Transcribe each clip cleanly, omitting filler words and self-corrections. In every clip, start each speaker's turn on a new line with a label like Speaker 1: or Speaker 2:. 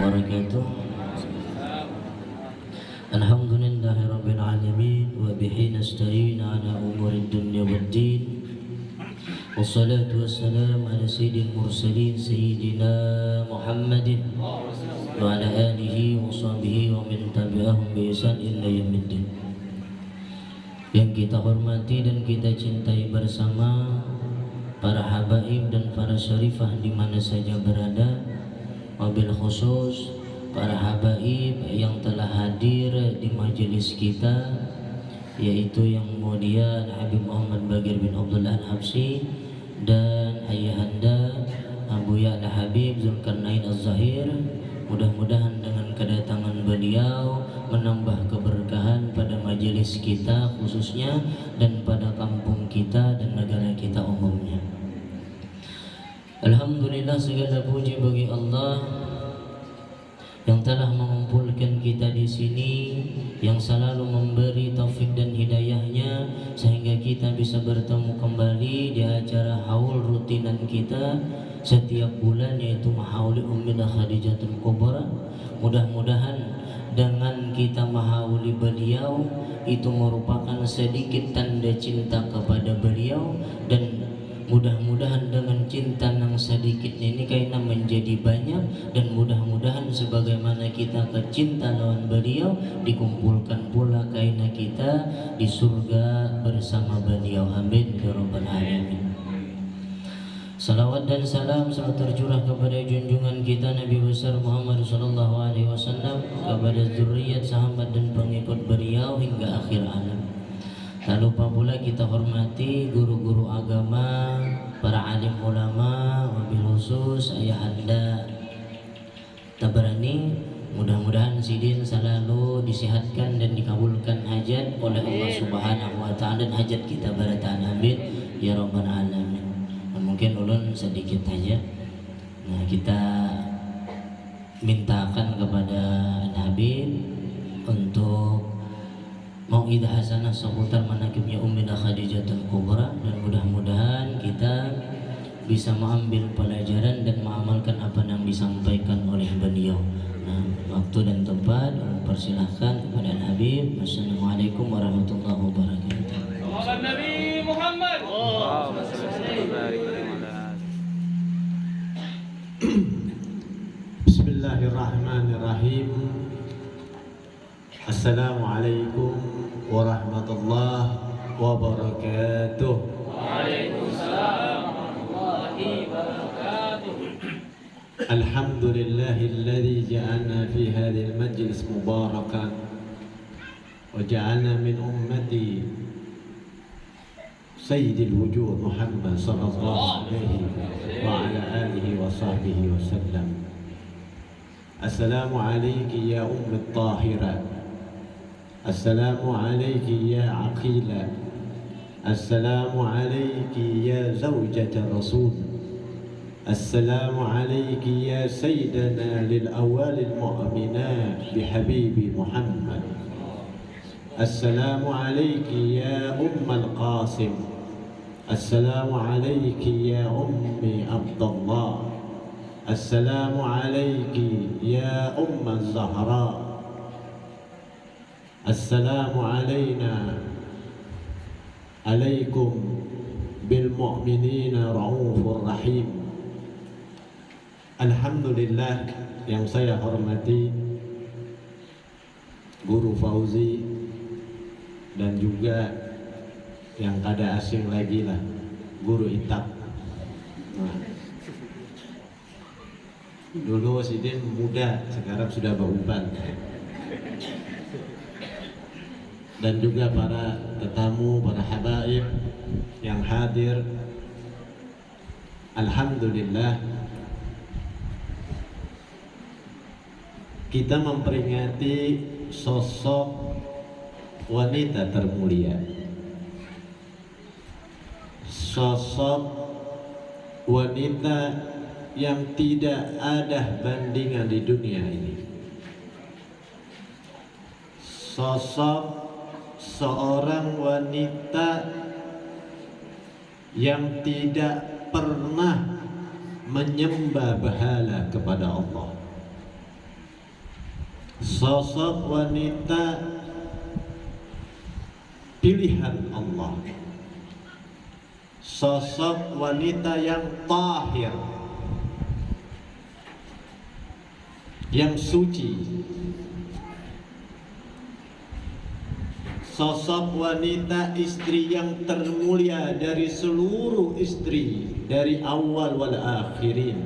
Speaker 1: wabarakatuh. Alhamdulillahi rabbil alamin wa bihi nasta'in ala umuri dunya waddin. Wassalatu wassalamu ala sayyidil mursalin sayyidina Muhammadin wa ala alihi wa sahbihi wa min tabi'ahum bi ihsan ila yaumiddin. Yang kita hormati dan kita cintai bersama para habaib dan para syarifah di mana saja berada, wabil khusus para habaib yang telah hadir di majelis kita, yaitu yang mulia Habib Muhammad Bagir bin Abdullah Al-Habsyi dan ayahanda Abu Ya'la Habib Zulkarnain Az-Zahir. Mudah-mudahan dengan kedatangan beliau menambah keberkahan pada majelis kita khususnya dan pada kampung kita dan negara kita umumnya. Alhamdulillah, segala puji bagi Allah yang telah mengumpulkan kita di sini, yang selalu memberi taufik dan hidayahnya sehingga kita bisa bertemu kembali di acara haul rutinan kita setiap bulan, yaitu Mahauli Ummina Khadijatul Kubra. Mudah-mudahan dengan kita mahauli beliau itu merupakan sedikit tanda cinta kepada beliau, dan mudah-mudahan dengan cinta yang sedikit ini karena menjadi banyak, dan mudah-mudahan sebagaimana kita kecinta lawan beliau dikumpulkan pula karena kita di surga bersama beliau. Amin ya rabbal alamin. Salawat dan salam selalu tercurah kepada junjungan kita Nabi besar Muhammad sallallahu alaihi wasallam, kepada zuriat, sahabat dan pengikut beliau hingga akhir alam. Tak lupa pula kita hormati guru-guru agama, para alim ulama, wabil khusus ayahanda Tabarani. Mudah-mudahan Sidin selalu disehatkan dan dikabulkan hajat oleh Allah Subhanahu wa Ta'ala, dan hajat kita barataan. Amin ya rabbal alamin. Mungkin ulun sedikit saja. Nah, kita mintakan kepada Habib untuk mau'idah hasanah seputar manaqibnya Ummina Khadijatul Kubra, dan mudah-mudahan kita bisa mengambil pelajaran dan mengamalkan apa yang disampaikan oleh beliau. Nah, waktu dan tempat persilahkan kepada Habib. Wassalamualaikum warahmatullahi wabarakatuh.
Speaker 2: Nabi Muhammad.
Speaker 3: Bismillahirrahmanirrahim. Assalamualaikum warahmatullahi wabarakatuh.
Speaker 2: Waalaikumsalam warahmatullahi wabarakatuh.
Speaker 3: Alhamdulillahilladzi ja'alna fi hadzal majlis mubarakan wa ja'alna min ummati sayyidil wujud Muhammad sallallahu alaihi wa ala alihi wa sahbihi wa sallam. Assalamu alayki ya ummi tahira, assalamu alayki ya aqila, assalamu alayki ya zawjata rasul, assalamu alayki ya sayyidana lil awalil mu'minat bihabibi Muhammad, assalamu alayki ya ummal qasim, assalamu alayki ya ummi Abdullah, assalamu alayki ya umma Zahra, assalamu alayna alaykum bil mu'minina raufur rahim. Alhamdulillah, yang saya hormati Guru Fauzi dan juga yang kada asing lagi lah, Guru Itak. Nah, dulu Sidin muda, sekarang sudah beruban. Dan juga para tetamu, para habaib yang hadir. Alhamdulillah, kita memperingati sosok wanita termulia, sosok wanita yang tidak ada bandingan di dunia ini, sosok seorang wanita yang tidak pernah menyembah berhala kepada Allah, sosok wanita pilihan Allah, sosok wanita yang tahir, yang suci, sosok wanita istri yang termulia dari seluruh istri dari awal wal akhirin,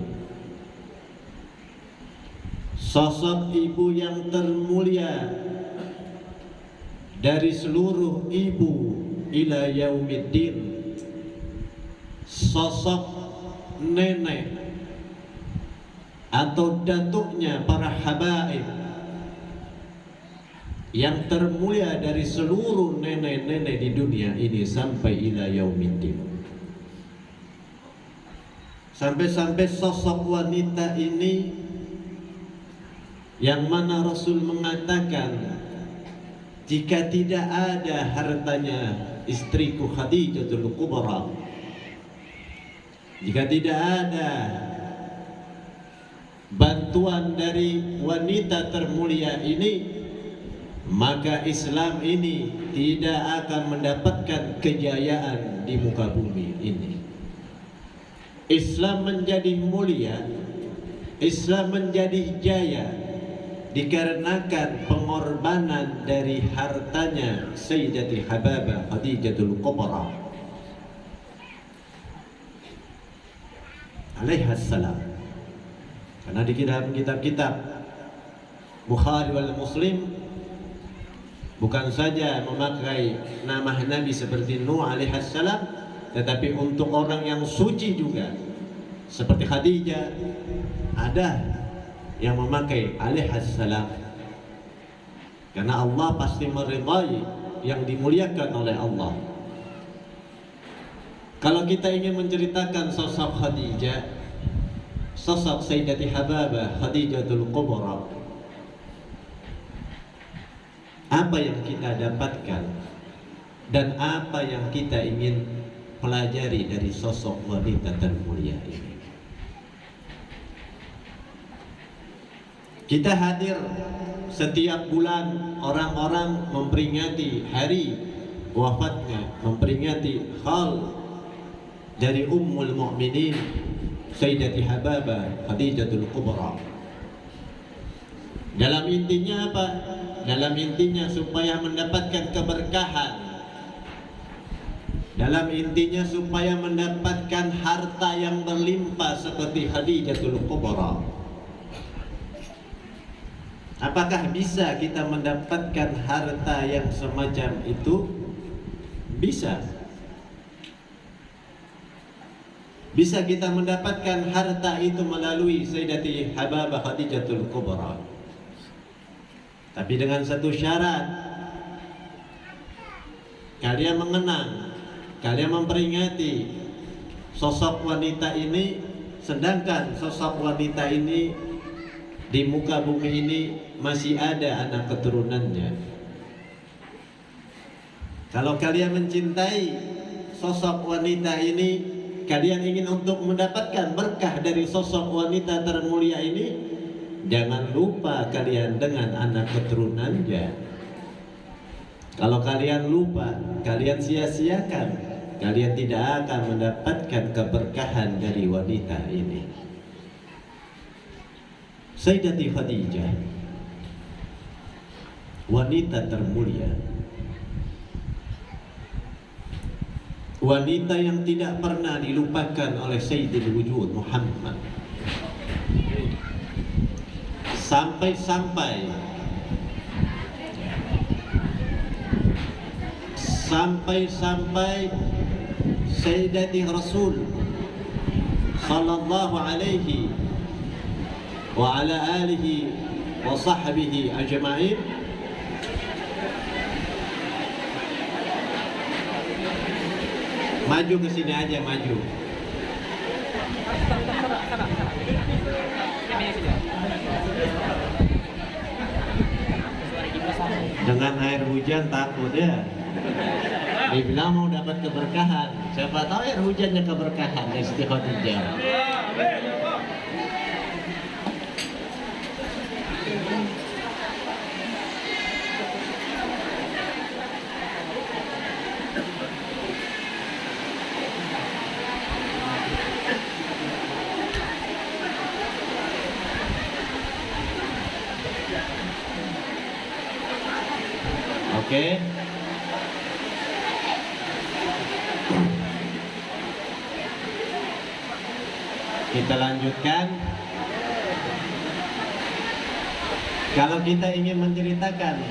Speaker 3: sosok ibu yang termulia dari seluruh ibu ila yaumiddin, sosok nenek atau datuknya para habaib yang termulia dari seluruh nenek-nenek di dunia ini sampai ila yaumiddin. Sampai-sampai sosok wanita ini yang mana Rasul mengatakan, jika tidak ada hartanya istriku Khadijatul Kubra, jika tidak ada bantuan dari wanita termulia ini, maka Islam ini tidak akan mendapatkan kejayaan di muka bumi ini. Islam menjadi mulia, Islam menjadi jaya dikarenakan pengorbanan dari hartanya Sayyidati Hababah Khadijatul Kubra alaihassalam. Karena di kitab-kitab Bukhari wal Muslim bukan saja memakai nama Nabi seperti Nuh alaihissalam, tetapi untuk orang yang suci juga seperti Khadijah ada yang memakai alaihissalam, karena Allah pasti meridai yang dimuliakan oleh Allah. Kalau kita ingin menceritakan sosok Khadijah, sosok Sayyidati Hababah Khadijatul Kubra, apa yang kita dapatkan dan apa yang kita ingin pelajari dari sosok wanita termulia ini? Kita hadir setiap bulan, orang-orang memperingati hari wafatnya, memperingati hal dari Ummul Mukminin Sayyidati Hababah Khadijatul Kubra. Dalam intinya apa? Dalam intinya supaya mendapatkan keberkahan, dalam intinya supaya mendapatkan harta yang berlimpah seperti Khadijatul Kubra. Apakah bisa kita mendapatkan harta yang semacam itu? Bisa. Bisa kita mendapatkan harta itu melalui Sayyidati Hababah Khadijatul Kubra. Tapi dengan satu syarat, kalian mengenang, kalian memperingati sosok wanita ini, sedangkan sosok wanita ini di muka bumi ini masih ada anak keturunannya. Kalau kalian mencintai sosok wanita ini, kalian ingin untuk mendapatkan berkah dari sosok wanita termulia ini, jangan lupa kalian dengan anak keturunannya. Kalau kalian lupa, kalian sia-siakan, kalian tidak akan mendapatkan keberkahan dari wanita ini. Sayyidati Khadijah, wanita termulia, wanita yang tidak pernah dilupakan oleh Sayyidul Wujud Muhammad. Sampai-sampai Sayyidati Rasul sallallahu alaihi wa ala alihi wa sahbihi ajma'in maju ke sini aja, maju. Dengan air hujan takut ya. Dibilang mau dapat keberkahan. Siapa tahu air hujannya keberkahan dari Siti Khadijah. Oke. Kita lanjutkan. Kalau kita ingin menceritakan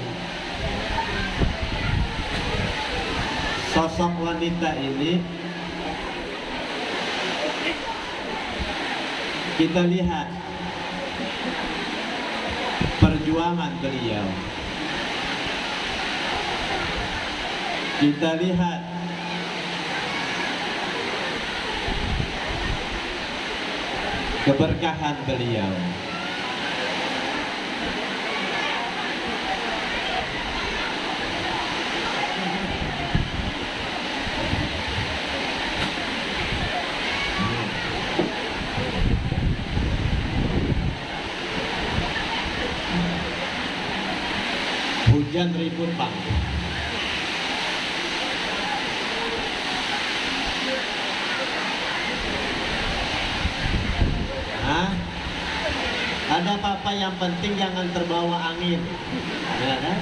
Speaker 3: sosok wanita ini, kita lihat perjuangan beliau. Kita lihat keberkahan beliau. Hujan ribut Bang. Ada apa-apa, yang penting jangan terbawa angin, ya kan?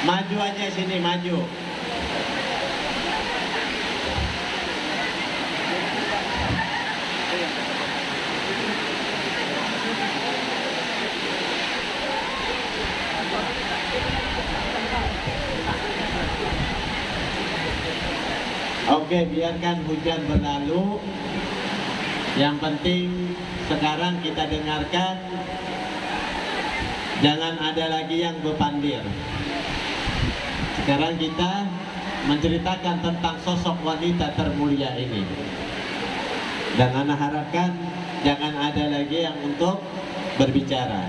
Speaker 3: Maju aja sini, maju. Oke, biarkan hujan berlalu. Yang penting sekarang kita dengarkan, jangan ada lagi yang berpandir. Sekarang kita menceritakan tentang sosok wanita termulia ini. Dan Ana harapkan jangan ada lagi yang untuk berbicara.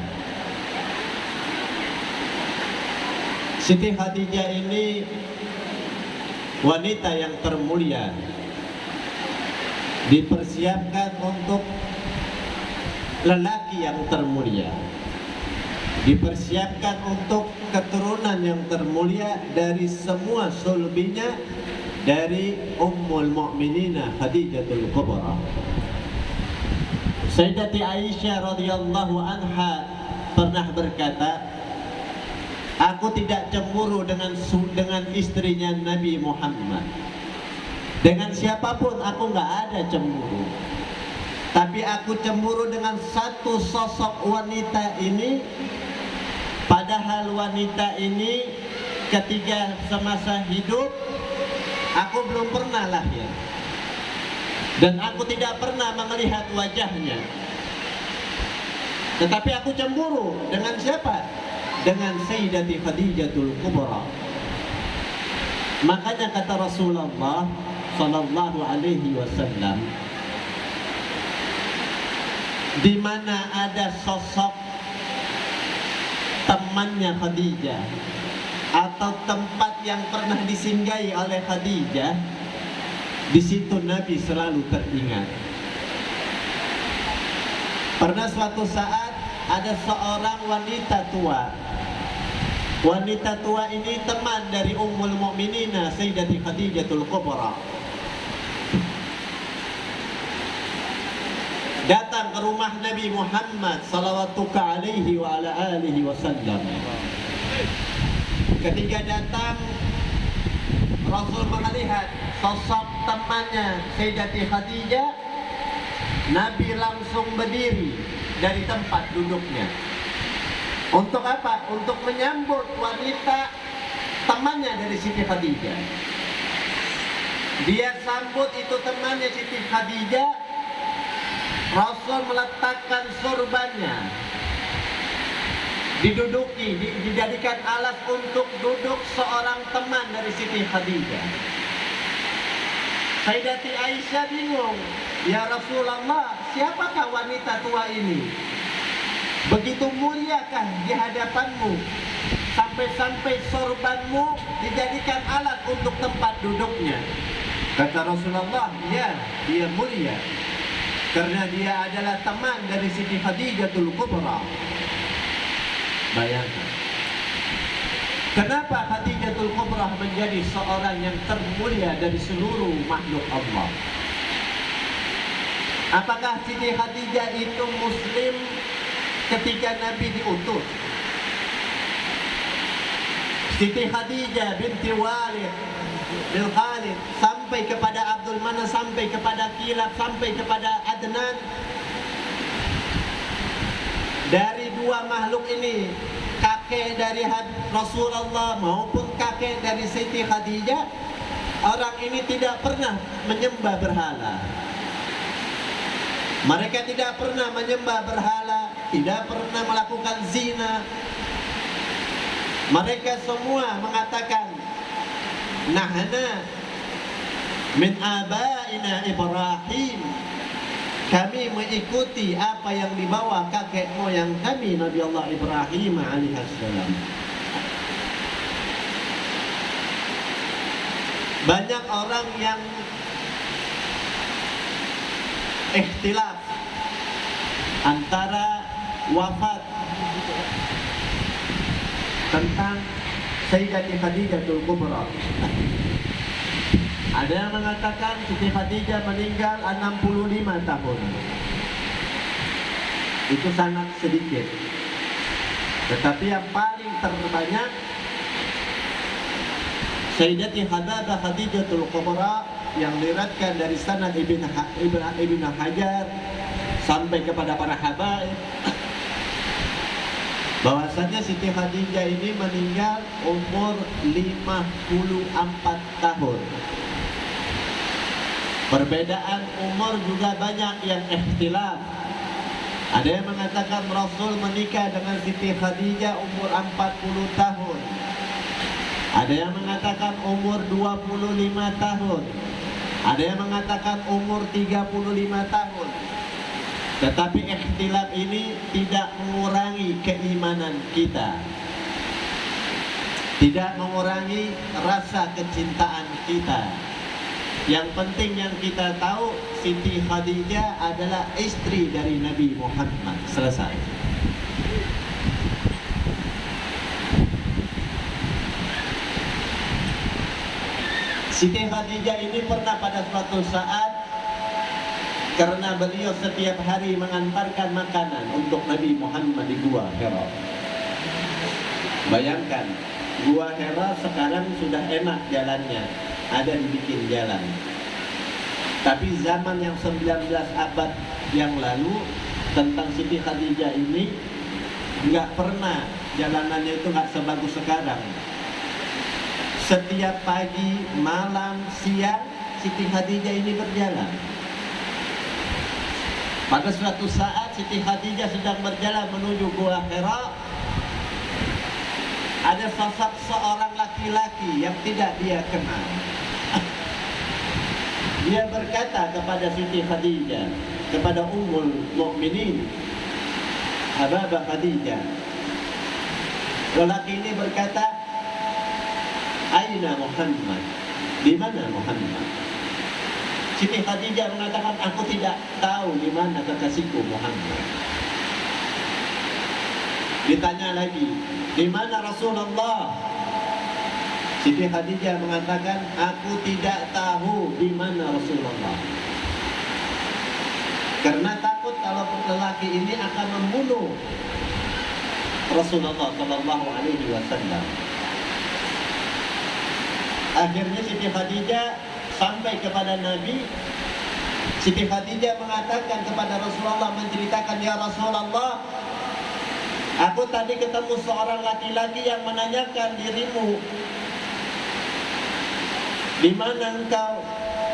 Speaker 3: Siti Khadijah ini wanita yang termulia, dipersiapkan untuk lelaki yang termulia, dipersiapkan untuk keturunan yang termulia dari semua sulbinya, dari Ummul Mukminina Khadijatul Kubra. Sayyidati Aisyah radhiyallahu anha pernah berkata, aku tidak cemburu dengan istrinya Nabi Muhammad. Dengan siapapun aku nggak ada cemburu. Tapi aku cemburu dengan satu sosok wanita ini. Padahal wanita ini ketika semasa hidup aku belum pernah lahir, dan aku tidak pernah melihat wajahnya. Tetapi aku cemburu dengan siapa? Dengan Sayyidati Khadijatul Kubra. Makanya kata Rasulullah sallallahu alaihi wasallam, di mana ada sosok temannya Khadijah atau tempat yang pernah disinggahi oleh Khadijah, di situ Nabi selalu teringat. Pernah suatu saat ada seorang wanita tua. Wanita tua ini teman dari Ummul Mukminina Sayyidati Khadijatul Kubra. Datang ke rumah Nabi Muhammad sallallahu alaihi wa ala alihi wasallam. Ketika datang, Rasul melihat sosok temannya Sayyidati Khadijah. Nabi langsung berdiri dari tempat duduknya. Untuk apa? Untuk menyambut wanita temannya dari Siti Khadijah. Dia sambut itu temannya Siti Khadijah. Rasul meletakkan sorbannya, diduduki, dijadikan alas untuk duduk seorang teman dari Siti Khadijah. Sayyidati Aisyah bingung, ya Rasulullah, siapakah wanita tua ini? Begitu muliakah di hadapanmu, sampai-sampai sorbanmu dijadikan alat untuk tempat duduknya? Kata Rasulullah, ya, dia mulia karena dia adalah teman dari Siti Khadijatul Kubra. Bayangkan, kenapa Khadijatul Kubra menjadi seorang yang termulia dari seluruh makhluk Allah? Apakah Siti Khadijah itu muslim ketika Nabi diutus? Siti Khadijah binti Walid bin Khalid sampai kepada Abdul Manaf, sampai kepada Kilab, sampai kepada Adnan. Dari dua makhluk ini, kakek dari Rasulullah maupun kakek dari Siti Khadijah, orang ini tidak pernah menyembah berhala. Mereka tidak pernah menyembah berhala, tidak pernah melakukan zina. Mereka semua mengatakan, nahna min abaina Ibrahim, kami mengikuti apa yang dibawa kakek moyang kami Nabi Allah Ibrahim alaihissalam. Banyak orang yang ikhtilaf antara wafat tentang Sayyidati Khadijatul Kubra. Ada yang mengatakan Siti Khadijah meninggal 65 tahun. Itu sangat sedikit. Tetapi yang paling terbanyak Sayyidati Khadijatul Kubra yang diriwayatkan dari sanad Ibn Hajar sampai kepada para habaib, bahwasanya Siti Khadijah ini meninggal umur 54 tahun. Perbedaan umur juga banyak yang ikhtilaf. Ada yang mengatakan Rasul menikah dengan Siti Khadijah umur 40 tahun. Ada yang mengatakan umur 25 tahun. Ada yang mengatakan umur 35 tahun. Tetapi ikhtilaf ini tidak mengurangi keimanan kita, tidak mengurangi rasa kecintaan kita. Yang penting yang kita tahu, Siti Khadijah adalah istri dari Nabi Muhammad. Selesai. Siti Khadijah ini pernah pada suatu saat, karena beliau setiap hari mengantarkan makanan untuk Nabi Muhammad di Gua Hira. Bayangkan, Gua Hira sekarang sudah enak jalannya, ada dibikin jalan. Tapi zaman yang 19 abad yang lalu, tentang Siti Khadijah ini, nggak pernah jalanannya itu nggak sebagus sekarang. Setiap pagi, malam, siang, Siti Khadijah ini berjalan. Pada suatu saat Siti Khadijah sedang berjalan menuju Gua Hira, ada sosok seorang laki-laki yang tidak dia kenal. Dia berkata kepada Siti Khadijah, kepada Ummul Mukminin Hababah Khadijah. Lelaki ini berkata, "Aina Muhammad? Di mana Muhammad?" Siti Khadijah mengatakan, "Aku tidak tahu di mana kekasihku Muhammad." Ditanya lagi, "Di mana Rasulullah?" Siti Khadijah mengatakan, "Aku tidak tahu di mana Rasulullah." Karena takut kalau lelaki ini akan membunuh Rasulullah Shallallahu Alaihi Wasallam. Akhirnya Siti Khadijah sampai kepada Nabi. Siti Khadijah mengatakan kepada Rasulullah, menceritakan, "Ya Rasulullah, aku tadi ketemu seorang laki-laki yang menanyakan dirimu, di mana engkau?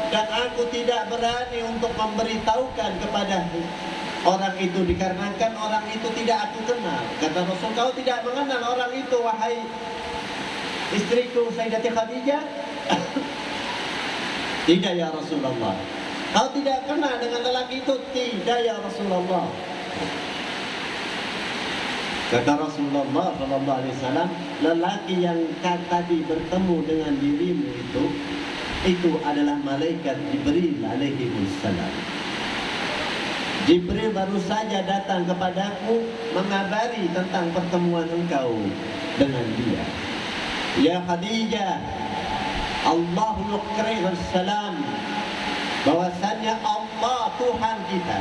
Speaker 3: Dan aku tidak berani untuk memberitahukan kepada orang itu, dikarenakan orang itu tidak aku kenal." Kata Rasul, "Kau tidak mengenal orang itu, wahai istriku Sayyidati Khadijah?" Tidak ya Rasulullah. Kau tidak kenal dengan lelaki itu? Tidak ya Rasulullah. Kata Rasulullah SAW, lelaki yang tadi bertemu dengan dirimu itu adalah malaikat Jibril alaihi wassalam. Jibril baru saja datang kepadaku mengabari tentang pertemuan engkau dengan dia. Ya Khadijah, Allahu yuqri'u salam, bahwasanya Allah Tuhan kita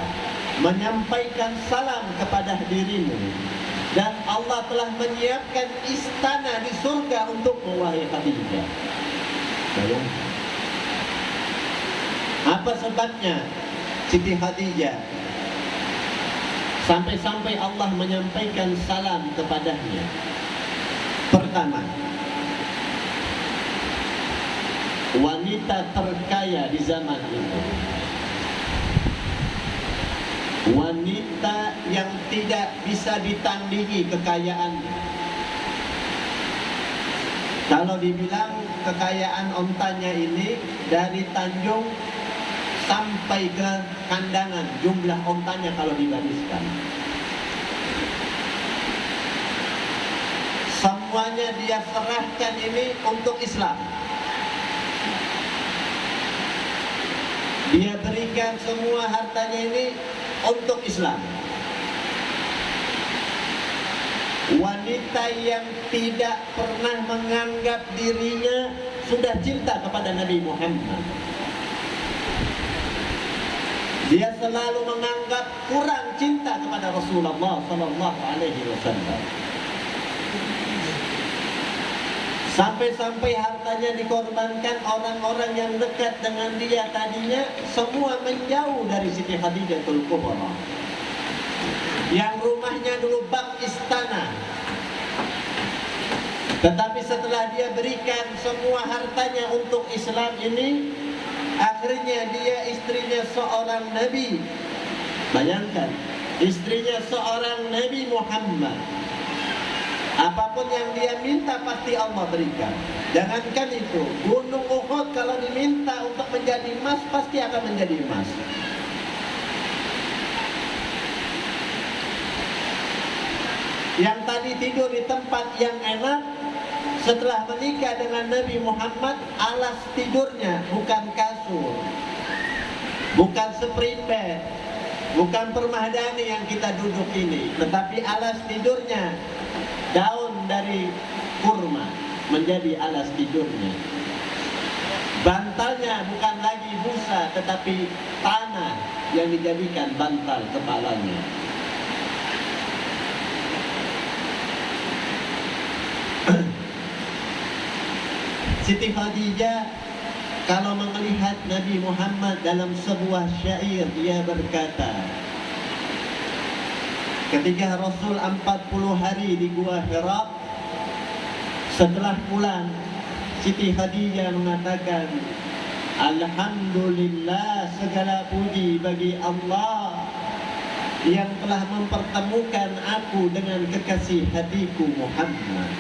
Speaker 3: menyampaikan salam kepada dirimu, dan Allah telah menyiapkan istana di surga untukmu wahai Khadijah. Bayangkan. Apa sebabnya Siti Khadijah sampai-sampai Allah menyampaikan salam kepadanya? Pertama, wanita terkaya di zaman itu, wanita yang tidak bisa ditandingi kekayaannya. Kalau dibilang kekayaan ontanya ini dari Tanjung sampai ke Kandangan, jumlah ontanya kalau dibariskan, semuanya dia serahkan ini untuk Islam. Dia berikan semua hartanya ini untuk Islam. Wanita yang tidak pernah menganggap dirinya sudah cinta kepada Nabi Muhammad. Dia selalu menganggap kurang cinta kepada Rasulullah sallallahu alaihi wasallam. Sampai-sampai hartanya dikorbankan, orang-orang yang dekat dengan dia tadinya semua menjauh dari Siti Khadijatul Kubra, yang rumahnya dulu bak istana. Tetapi setelah dia berikan semua hartanya untuk Islam ini, akhirnya dia istrinya seorang Nabi. Bayangkan, istrinya seorang Nabi Muhammad. Apapun yang dia minta pasti Allah berikan. Jangankan itu, gunung Uhud kalau diminta untuk menjadi emas pasti akan menjadi emas. Yang tadi tidur di tempat yang enak, setelah menikah dengan Nabi Muhammad, alas tidurnya bukan kasur, bukan spring bed, bukan permadani yang kita duduk ini, tetapi alas tidurnya daun dari kurma menjadi alas tidurnya. Bantalnya bukan lagi busa, tetapi tanah yang dijadikan bantal kepalanya. Siti Khadijah kalau melihat Nabi Muhammad dalam sebuah syair, dia berkata, ketika Rasul 40 hari di Gua Hira, setelah pulang, Siti Khadijah mengatakan, Alhamdulillah, segala puji bagi Allah yang telah mempertemukan aku dengan kekasih hatiku Muhammad.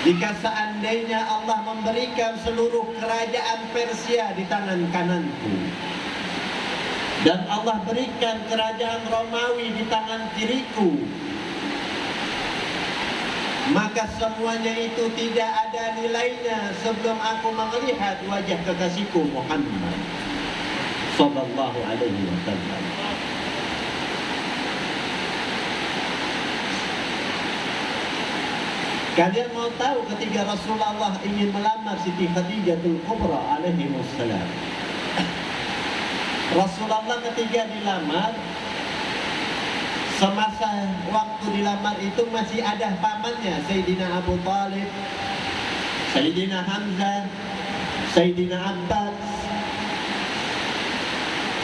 Speaker 3: Jika seandainya Allah memberikan seluruh kerajaan Persia di tangan kananku, dan Allah berikan kerajaan Romawi di tangan kiriku, maka semuanya itu tidak ada nilainya sebelum aku melihat wajah kekasihku Muhammad sallallahu alaihi wasallam. Kalian mau tahu ketika Rasulullah ingin melamar Siti Khadijatul Kubra alaihi wassalam, Rasulullah ketika dilamar, semasa waktu dilamar itu masih ada pamannya, Sayyidina Abu Talib, Sayyidina Hamzah, Sayyidina Abbas.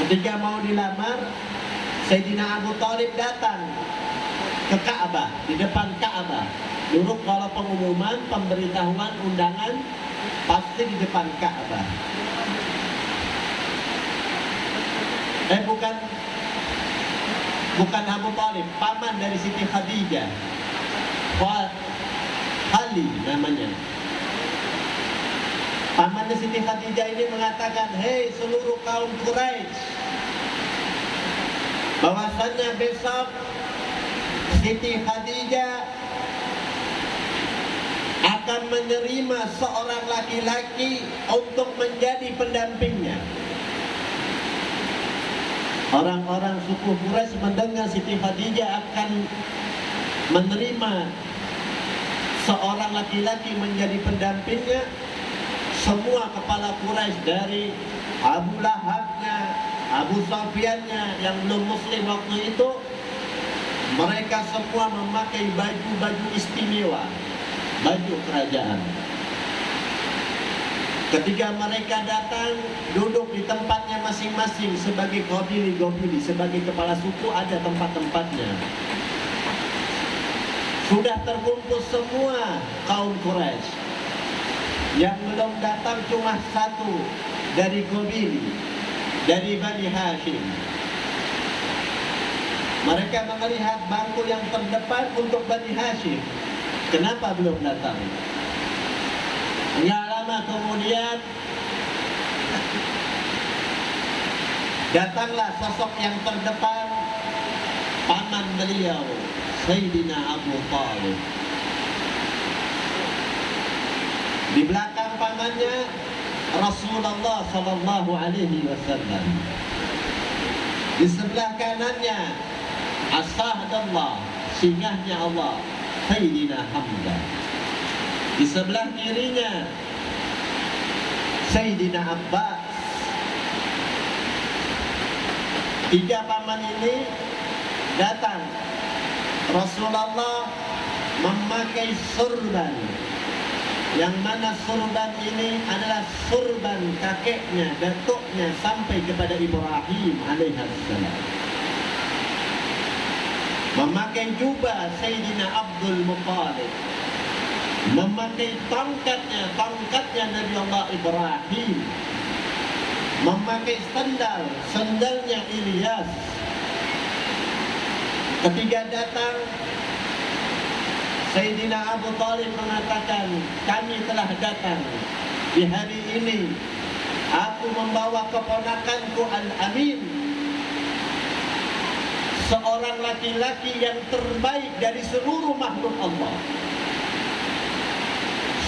Speaker 3: Ketika mau dilamar, Sayyidina Abu Talib datang ke Ka'bah, di depan Ka'bah. Dulu kalau pengumuman, pemberitahuan, undangan pasti di depan Ka'bah. Bukan Abu Talib, paman dari Siti Khadijah, Ali namanya. Pamannya Siti Khadijah ini mengatakan, hei seluruh kaum Quraisy, bahwasannya besok Siti Khadijah akan menerima seorang laki-laki untuk menjadi pendampingnya. Orang-orang suku Quraisy mendengar Siti Khadijah akan menerima seorang laki-laki menjadi pendampingnya. Semua kepala Quraisy dari Abu Lahabnya, Abu Sufyannya yang belum muslim waktu itu, mereka semua memakai baju-baju istimewa, baju kerajaan. Ketika mereka datang, duduk di tempatnya masing-masing sebagai gobili-gobili, sebagai kepala suku ada tempat-tempatnya. Sudah terkumpul semua kaum Quraisy. Yang belum datang cuma satu dari gobili, dari Bani Hashim. Mereka melihat bangku yang terdepan untuk Bani Hashim. Kenapa belum datang? Nggak lama kemudian datanglah sosok yang terdepan, paman beliau, Sayyidina Abu Thalib. Di belakang pamannya Rasulullah Sallallahu Alaihi Wasallam. Di sebelah kanannya As-Sahdallah, singgahnya Allah, Sayyidina Hamzah. Di sebelah kirinya Sayyidina Abbas. Tiga paman ini datang. Rasulullah memakai surban, yang mana surban ini adalah surban kakeknya, datuknya sampai kepada Ibrahim alaihissalam. Memakai jubah Sayyidina Abdul Muttalib. Memakai tongkatnya Nabi Allah Ibrahim. Memakai sendalnya Ilyas. Ketika datang, Sayyidina Abu Thalib mengatakan, kami telah datang di hari ini. Aku membawa keponakanku Al-Amin, seorang laki-laki yang terbaik dari seluruh makhluk Allah.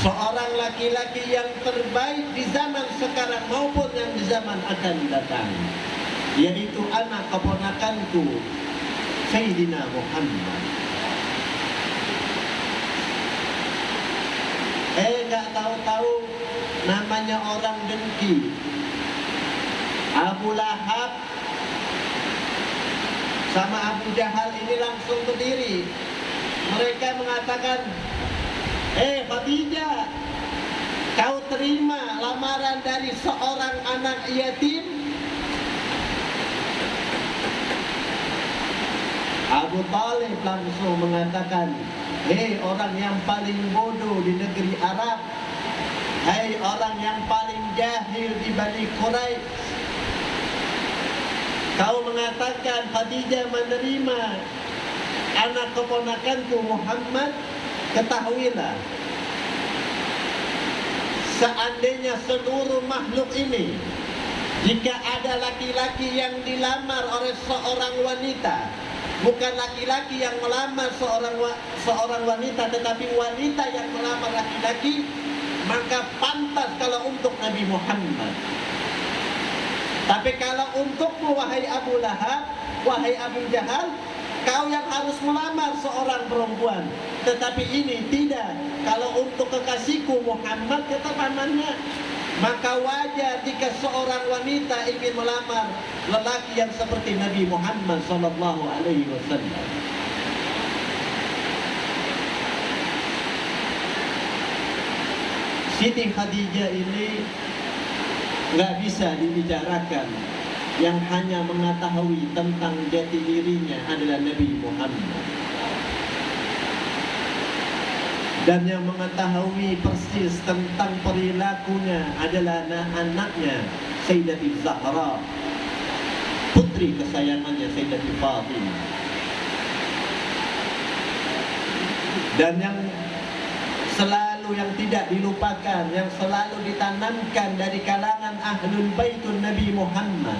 Speaker 3: Seorang laki-laki yang terbaik di zaman sekarang maupun yang di zaman akan datang, yaitu anak keponakanku Sayyidina Muhammad. Gak tahu-tahu namanya orang dengki. Abu Lahab sama Abu Jahal ini langsung berdiri. Mereka mengatakan, Khadijah, kau terima lamaran dari seorang anak yatim? Abu Thalib langsung mengatakan, orang yang paling bodoh di negeri Arab, hai orang yang paling jahil di Bani Quraisy, kau mengatakan Khadijah menerima anak keponakanku Muhammad. Ketahuilah, seandainya seluruh makhluk ini, jika ada laki-laki yang dilamar oleh seorang wanita, bukan laki-laki yang melamar seorang wanita, tetapi wanita yang melamar laki-laki, maka pantas kalau untuk Nabi Muhammad. Tapi kalau untukmu, wahai Abu Lahab, wahai Abu Jahal, kau yang harus melamar seorang perempuan. Tetapi ini tidak. Kalau untuk kekasihku Muhammad, kata pamannya, maka wajar jika seorang wanita ingin melamar lelaki yang seperti Nabi Muhammad Sallallahu Alaihi Wasallam. Siti Khadijah ini nggak bisa dibicarakan. Yang hanya mengetahui tentang jati dirinya adalah Nabi Muhammad. Dan yang mengetahui persis tentang perilakunya adalah anaknya Sayyidatul Zahra, putri kesayangannya Sayyidatul Fatimah. Dan yang selalu satu yang tidak dilupakan, yang selalu ditanamkan dari kalangan Ahlul Baitun Nabi Muhammad.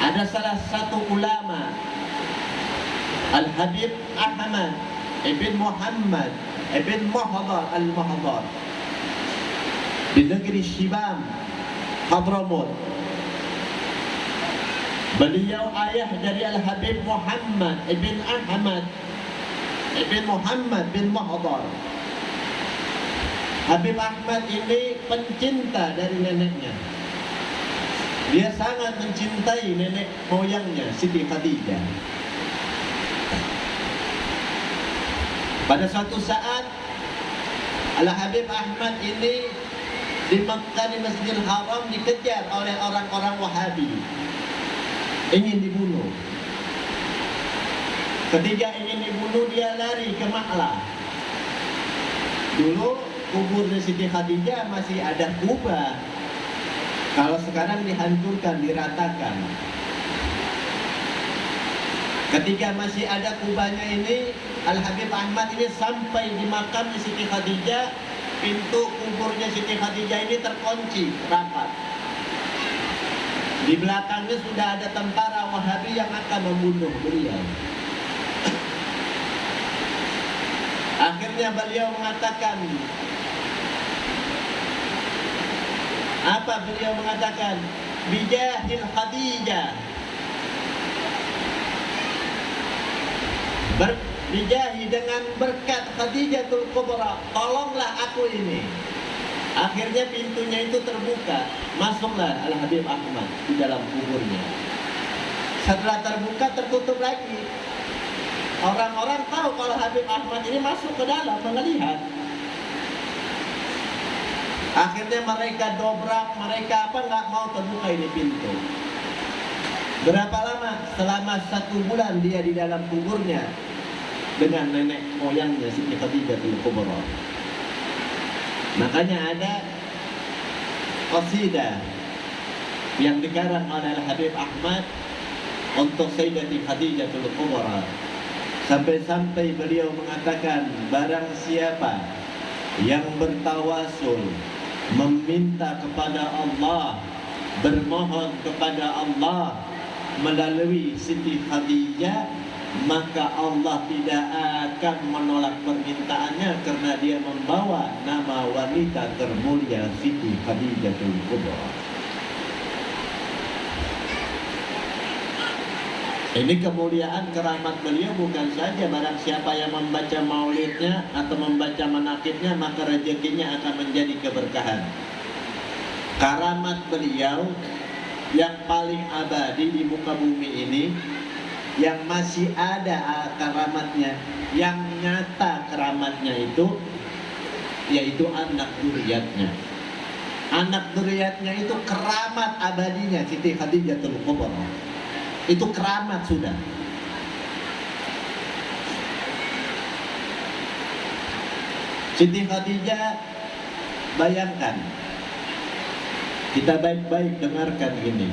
Speaker 3: Ada salah satu ulama, Al-Habib Ahmad Ibn Muhammad Ibn Mahdar Al-Mahdar, di negeri Shibam, Hadramut. Beliau ayah dari Al-Habib Muhammad Ibn Ahmad Ibn Muhammad bin Mahdar. Habib Ahmad ini pencinta dari neneknya. Dia sangat mencintai nenek moyangnya, Siti Khadijah. Pada suatu saat, Al-Habib Ahmad ini di Makkah, di Masjidil Haram, dikejar oleh orang-orang Wahabi, ingin dibunuh. Ketika ingin dibunuh, dia lari ke Ma'la. Dulu kuburnya Siti Khadijah masih ada kubah. Kalau sekarang dihancurkan, diratakan. Ketika masih ada kubahnya ini, Al-Habib Ahmad ini sampai di makamnya Siti Khadijah, pintu kuburnya Siti Khadijah ini terkunci rapat. Di belakangnya sudah ada tentara Wahabi yang akan membunuh beliau. Akhirnya beliau mengatakan, apa beliau mengatakan? Bijahil Khadijah, bijahi, dengan berkat Khadijatul Kubra, tolonglah aku ini. Akhirnya pintunya itu terbuka, masuklah Al-Habib Ahmad di dalam kuburnya. Setelah terbuka, tertutup lagi. Orang-orang tahu kalau Habib Ahmad ini masuk ke dalam melihat. Akhirnya mereka dobrak, mereka nggak mau terbuka ini pintu. Berapa lama? Selama 1 bulan dia di dalam kuburnya dengan nenek moyangnya Siti Khadijatul Kubra. Makanya ada qasidah yang dikarang oleh Habib Ahmad untuk Sayyidati Khadijatul Kubra. Sampai-sampai beliau mengatakan, barang siapa yang bertawasul, meminta kepada Allah, bermohon kepada Allah melalui Siti Khadijah, maka Allah tidak akan menolak permintaannya karena dia membawa nama wanita termulia Siti Khadijatul Kubra. Ini kemuliaan keramat beliau bukan saja barang siapa yang membaca maulidnya atau membaca manaqibnya maka rezekinya akan menjadi keberkahan. Karamat beliau yang paling abadi di muka bumi ini, yang masih ada keramatnya, yang nyata keramatnya itu, yaitu anak dzurriyyatnya. Anak dzurriyyatnya itu keramat abadinya Siti Khadijatul Kubra. Itu keramat sudah. Siti Khadijah, bayangkan, kita baik-baik dengarkan ini,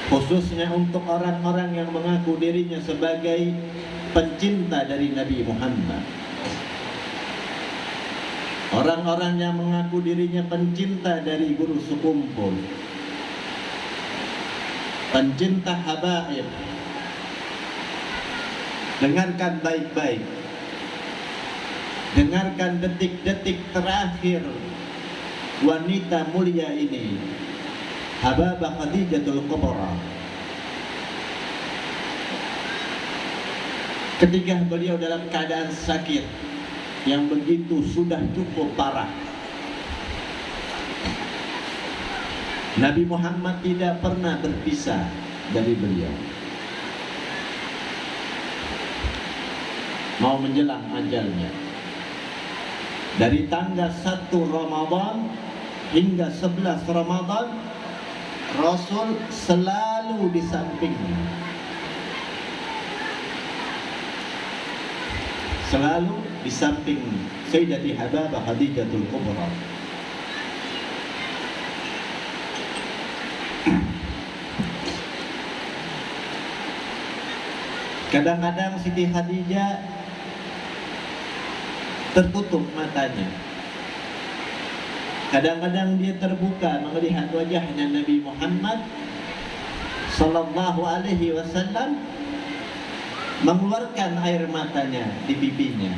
Speaker 3: khususnya untuk orang-orang yang mengaku dirinya sebagai pencinta dari Nabi Muhammad. Orang-orang yang mengaku dirinya pencinta dari guru sekumpul, pencinta habaib. Dengarkan baik-baik. Dengarkan detik-detik terakhir wanita mulia ini, Hababah Khadijatul Kubra. Ketika beliau dalam keadaan sakit yang begitu sudah cukup parah, Nabi Muhammad tidak pernah berpisah dari beliau. Mau menjelang ajalnya, dari tanggal 1 Ramadan hingga 11 Ramadan, Rasul selalu di sampingnya, selalu di samping Sayyidati Hababah Khadijatul Kubra. Kadang-kadang Siti Khadijah tertutup matanya. Kadang-kadang dia terbuka melihat wajahnya Nabi Muhammad sallallahu alaihi wasallam, mengeluarkan air matanya di pipinya.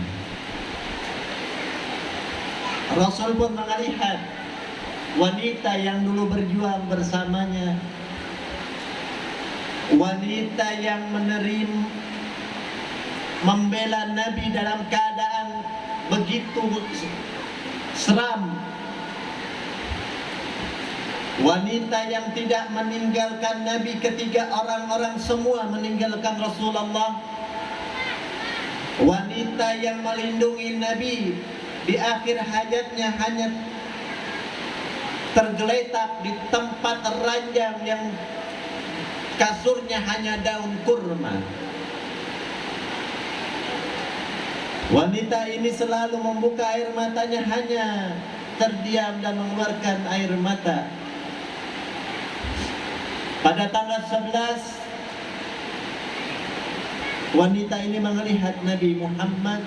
Speaker 3: Rasul pun melihat wanita yang dulu berjuang bersamanya, wanita yang membela Nabi dalam keadaan begitu seram, wanita yang tidak meninggalkan Nabi ketika orang-orang semua meninggalkan Rasulullah, wanita yang melindungi Nabi di akhir hayatnya hanya tergeletak di tempat ranjang yang kasurnya hanya daun kurma. Wanita ini selalu membuka air matanya, hanya terdiam dan mengeluarkan air mata. Pada tanggal 11, wanita ini melihat Nabi Muhammad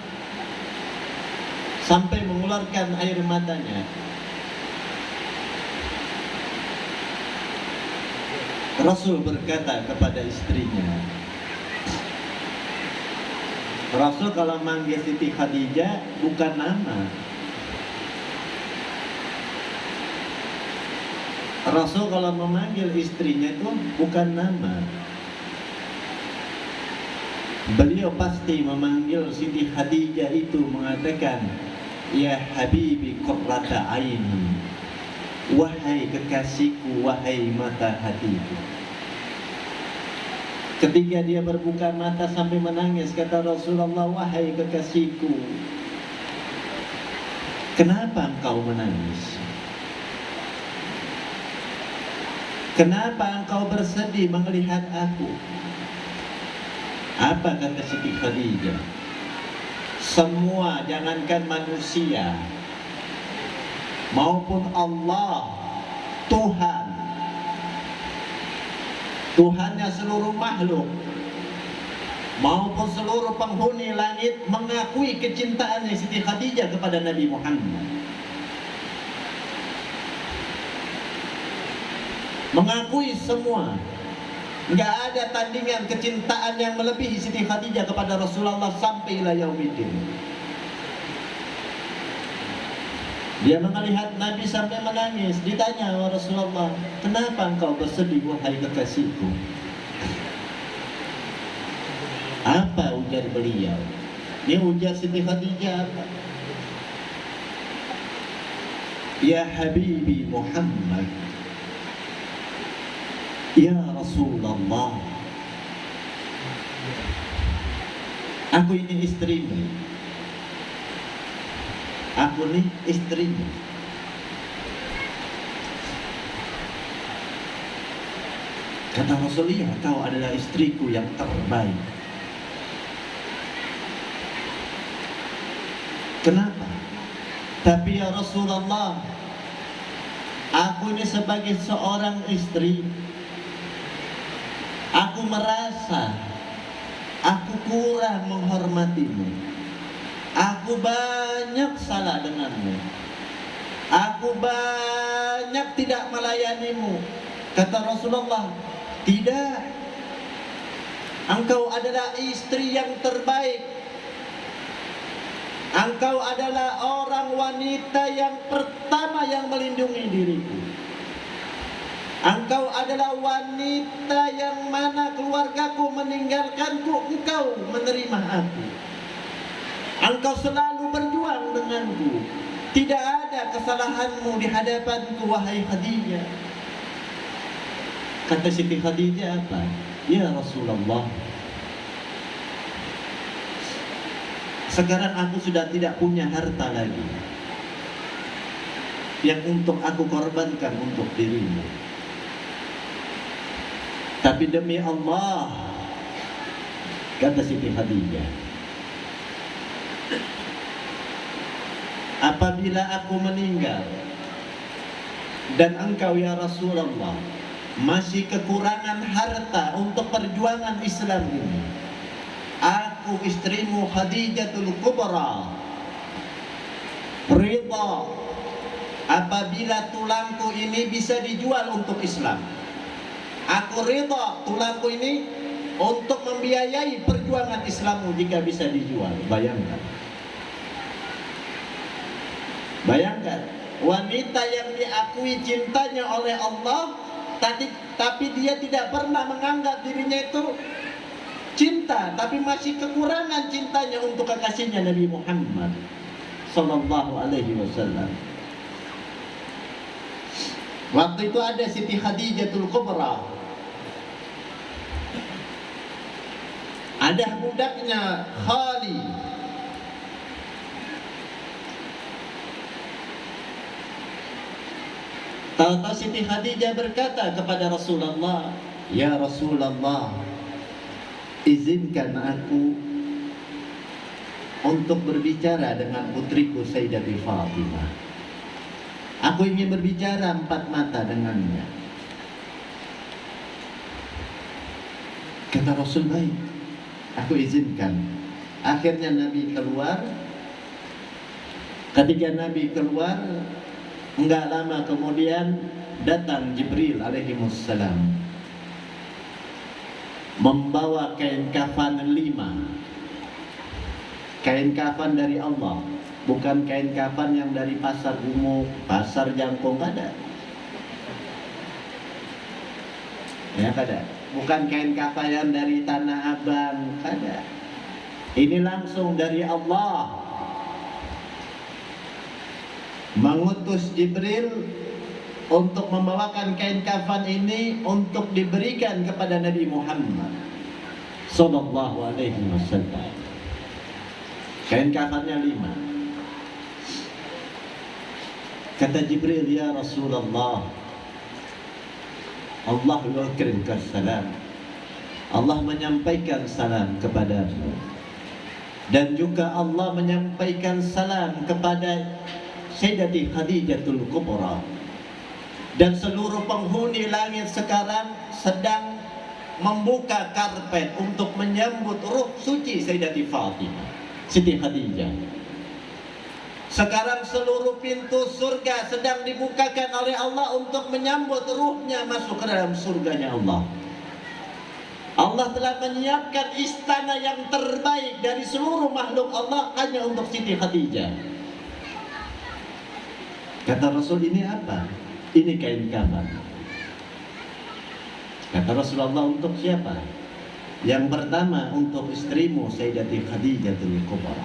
Speaker 3: sampai mengeluarkan air matanya. Rasul berkata kepada istrinya, Rasul kalau manggil Siti Khadijah bukan nama. Rasul kalau memanggil istrinya itu bukan nama. Beliau pasti memanggil Siti Khadijah itu mengatakan, ya Habibi qurrata aini, wahai kekasihku, wahai mata hatiku. Ketika dia berbuka mata sampai menangis, kata Rasulullah, wahai kekasihku, kenapa engkau menangis? Kenapa engkau bersedih melihat aku? Apa kata Siti Khadijah? Semua, jangankan manusia maupun Allah, Tuhannya seluruh makhluk maupun seluruh penghuni langit mengakui kecintaannya Siti Khadijah kepada Nabi Muhammad. Mengakui semua. Enggak ada tandingan kecintaan yang melebihi Siti Khadijah kepada Rasulullah sampai ila yaumidin. Dia melihat Nabi sampai menangis. Ditanya oleh Rasulullah, kenapa engkau bersedih wahai kekasihku? Apa ujar beliau? Ini ujar Siti Khadijah apa? Ya Habibi Muhammad, ya Rasulullah, aku ini istrimu. Aku nih istrimu. Kata Rasulullah, kau adalah istriku yang terbaik. Kenapa? Tapi ya Rasulullah, aku ini sebagai seorang istri, aku merasa aku kurang menghormatimu. Aku banyak salah denganmu. Aku banyak tidak melayanimu. Kata Rasulullah, tidak. Engkau adalah istri yang terbaik. Engkau adalah orang wanita yang pertama yang melindungi diriku. Engkau adalah wanita yang mana keluargaku meninggalkanku, engkau menerima aku. Engkau selalu berjuang denganku. Tidak ada kesalahanmu di hadapanku, wahai Khadijah. Kata Siti Khadijah apa? Ya Rasulullah, sekarang aku sudah tidak punya harta lagi yang untuk aku korbankan untuk dirimu. Tapi demi Allah, kata Siti Khadijah, apabila aku meninggal dan engkau ya Rasulullah masih kekurangan harta untuk perjuangan Islam ini, aku istrimu Khadijatul Kubra ridha apabila tulangku ini bisa dijual untuk Islam. Aku ridha tulangku ini untuk membiayai perjuangan Islammu jika bisa dijual. Bayangkan. Bayangkan, wanita yang diakui cintanya oleh Allah, tapi dia tidak pernah menganggap dirinya itu cinta, tapi masih kekurangan cintanya untuk kekasihnya Nabi Muhammad sallallahu alaihi wasallam. Waktu itu ada Siti Khadijatul Kubra, ada budaknya Khali. Tahu-tahu Siti Khadijah berkata kepada Rasulullah, "Ya Rasulullah, izinkan aku untuk berbicara dengan putriku Sayyidati Fatimah. Aku ingin berbicara empat mata dengannya." Kata Rasul, "Baik, aku izinkan." Akhirnya Nabi keluar. Ketika Nabi keluar, enggak lama kemudian datang Jibril alaihimussalam membawa kain kafan 5. Kain kafan dari Allah, bukan kain kafan yang dari pasar umum, pasar jangkung, ada. Ya, ada. Bukan kain kafan yang dari Tanah Abang, ada. Ini langsung dari Allah. Mengutus Jibril untuk membawakan kain kafan ini untuk diberikan kepada Nabi Muhammad sallallahu alaihi wasallam. Kain kafannya 5. Kata Jibril, "Ya Rasulullah, Allah yukirimkan salam." Allah menyampaikan salam kepadamu, dan juga Allah menyampaikan salam kepada Sayyidati Khadijatul Kubra, dan seluruh penghuni langit sekarang sedang membuka karpet untuk menyambut ruh suci Sayyidati Fatimah, Siti Khadijah. Sekarang seluruh pintu surga sedang dibukakan oleh Allah untuk menyambut ruhnya masuk ke dalam surganya Allah. Allah telah menyiapkan istana yang terbaik dari seluruh makhluk Allah hanya untuk Siti Khadijah. Kata Rasul, "Ini apa?" "Ini kain kafan." Kata Rasulullah, "Untuk siapa?" "Yang pertama untuk istrimu Sayyidati Khadijatul Kubra."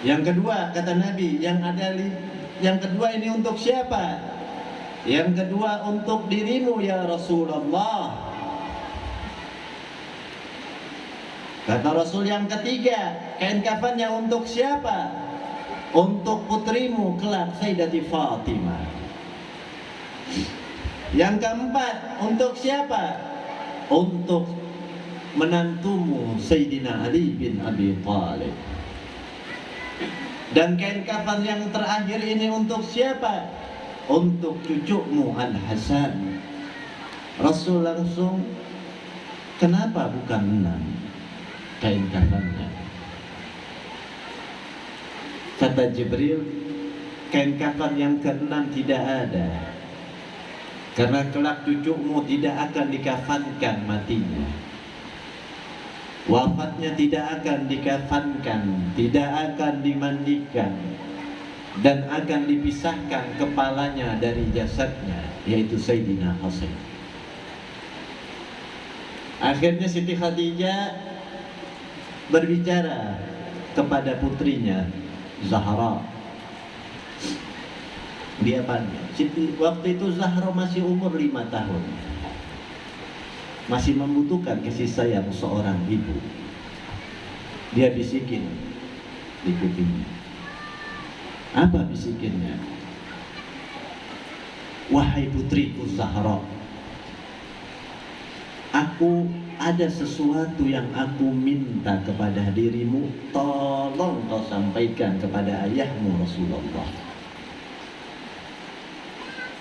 Speaker 3: Yang kedua, kata Nabi, yang kedua ini untuk siapa?" "Yang kedua untuk dirimu ya Rasulullah." Kata Rasul, "Yang ketiga, kain kafannya untuk siapa?" "Untuk putrimu kelak Sayyidati Fatimah." Yang keempat, untuk siapa? "Untuk menantumu Sayyidina Ali bin Abi Thalib." Dan kain kafan yang terakhir ini untuk siapa? "Untuk cucumu Al-Hasan." Rasul langsung, "Kenapa bukan 6 kain kafannya?" Kata Jibril, "Kain kafan yang ke-6 tidak ada, karena kelak cucumu tidak akan dikafankan matinya. Wafatnya tidak akan dikafankan, tidak akan dimandikan, dan akan dipisahkan kepalanya dari jasadnya, yaitu Sayyidina Hasan." Akhirnya Siti Khadijah berbicara kepada putrinya Zahra. Dia banyak. Waktu itu Zahra masih umur 5 tahun. Masih membutuhkan kasih sayang seorang ibu. Dia bisikin di kupingnya. Apa bisikinnya? "Wahai putriku Zahra, aku ada sesuatu yang aku minta kepada dirimu, tolong kau sampaikan kepada ayahmu Rasulullah.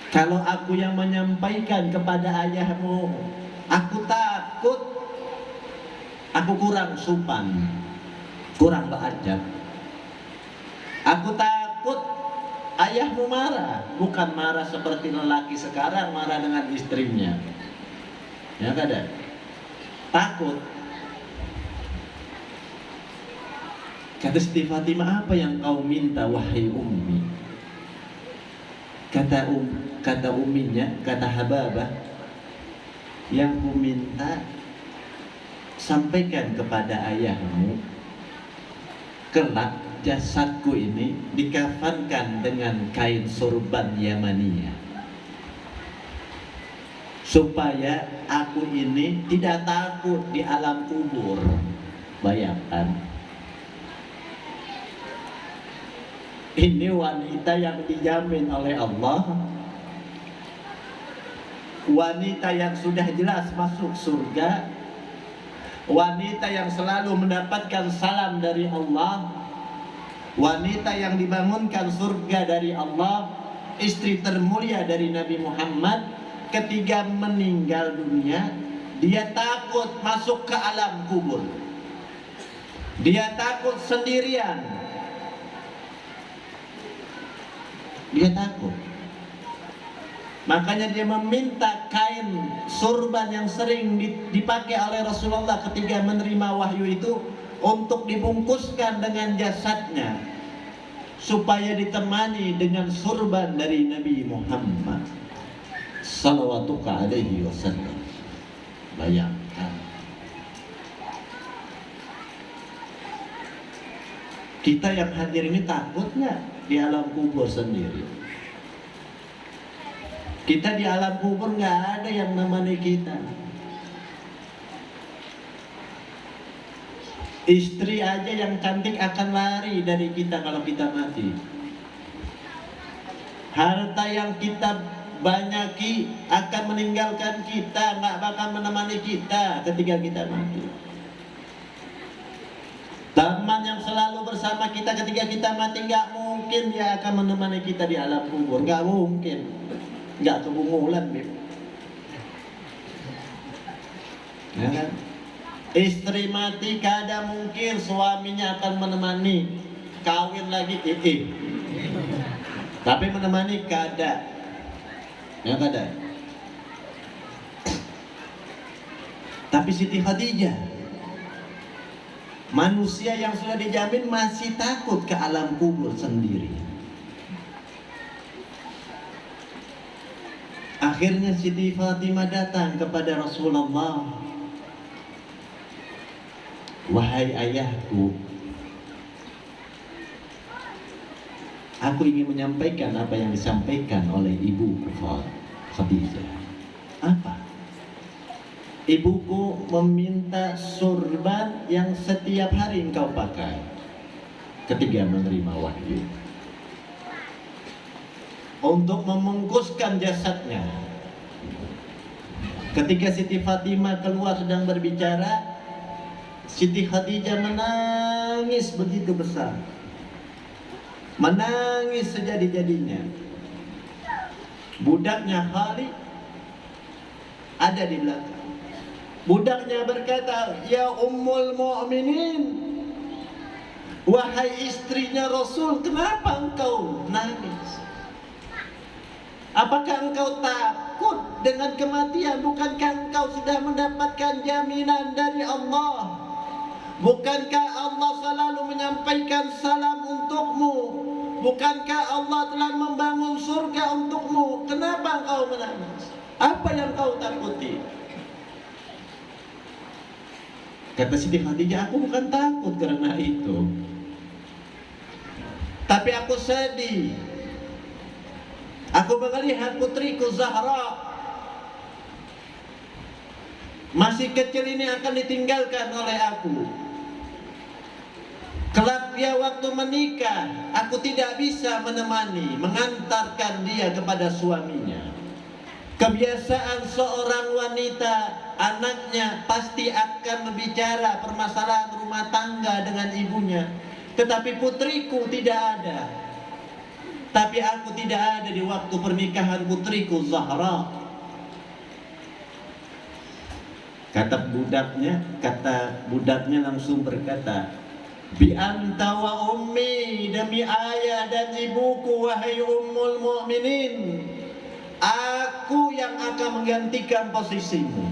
Speaker 3: Kalau aku yang menyampaikan kepada ayahmu, aku takut aku kurang sopan, kurang beradab. Aku takut ayahmu marah, bukan marah seperti lelaki sekarang marah dengan istrinya. Ya kada? Takut. Kata Siti Fatimah, apa yang kau minta wahai ummi? Kata umminya, kata Hababah, yang ku minta sampaikan kepada ayahmu, kelak jasadku ini dikafankan dengan kain sorban Yamania, supaya aku ini tidak takut di alam kubur. Bayangkan, ini wanita yang dijamin oleh Allah, wanita yang sudah jelas masuk surga, wanita yang selalu mendapatkan salam dari Allah, wanita yang dibangunkan surga dari Allah, istri termulia dari Nabi Muhammad. Ketika meninggal dunia, dia takut masuk ke alam kubur, dia takut sendirian, dia takut. Makanya dia meminta kain sorban yang sering dipakai oleh Rasulullah ketika menerima wahyu itu untuk dibungkuskan dengan jasadnya, supaya ditemani dengan sorban dari Nabi Muhammad salawatuka alaihi wasallam. Bayangkan, kita yang hadir ini takut nggak di alam kubur sendiri? Kita di alam kubur nggak ada yang menemani kita. Istri aja yang cantik akan lari dari kita kalau kita mati. Harta yang kita banyaki akan meninggalkan kita, nggak bakal menemani kita ketika kita mati. Teman yang selalu bersama kita ketika kita mati, nggak mungkin dia akan menemani kita di alam kubur, nggak mungkin. Nggak kebungulan, Bib. Ya kan? Istri mati kada mungkin suaminya akan menemani. Kawin lagi tapi menemani kada. Ya kada. Tapi Siti Khadijah, manusia yang sudah dijamin, masih takut ke alam kubur sendiri. Akhirnya Siti Fatimah datang kepada Rasulullah, wahai ayahku, aku ingin menyampaikan apa yang disampaikan oleh ibuku Khadijah. Apa? Ibuku meminta sorban yang setiap hari engkau pakai ketika menerima wahyu, untuk membungkuskan jasadnya. Ketika Siti Fatimah keluar sedang berbicara, Siti Khadijah menangis begitu besar, menangis sejadi-jadinya. Budaknya Khalid ada di belakang. Budaknya berkata, ya Ummul Mu'minin, wahai istrinya Rasul, kenapa engkau nangis? Apakah engkau takut dengan kematian? Bukankah engkau sudah mendapatkan jaminan dari Allah? Bukankah Allah selalu menyampaikan salam untukmu? Bukankah Allah telah membangun surga untukmu? Kenapa engkau menangis? Apa yang kau takuti? Kata Siti Khadijah, aku bukan takut karena itu, tapi aku sedih. Aku melihat putriku Zahra masih kecil ini akan ditinggalkan oleh aku. Kelak dia waktu menikah, aku tidak bisa menemani, mengantarkan dia kepada suaminya. Kebiasaan seorang wanita, anaknya pasti akan berbicara permasalahan rumah tangga dengan ibunya. Tetapi putriku tidak ada. Tapi aku tidak ada di waktu pernikahan putriku Zahra. Kata budaknya langsung berkata, Bi anta wa ummi, demi ayah dan ibuku wahai ummul mu'minin, aku yang akan menggantikan posisimu.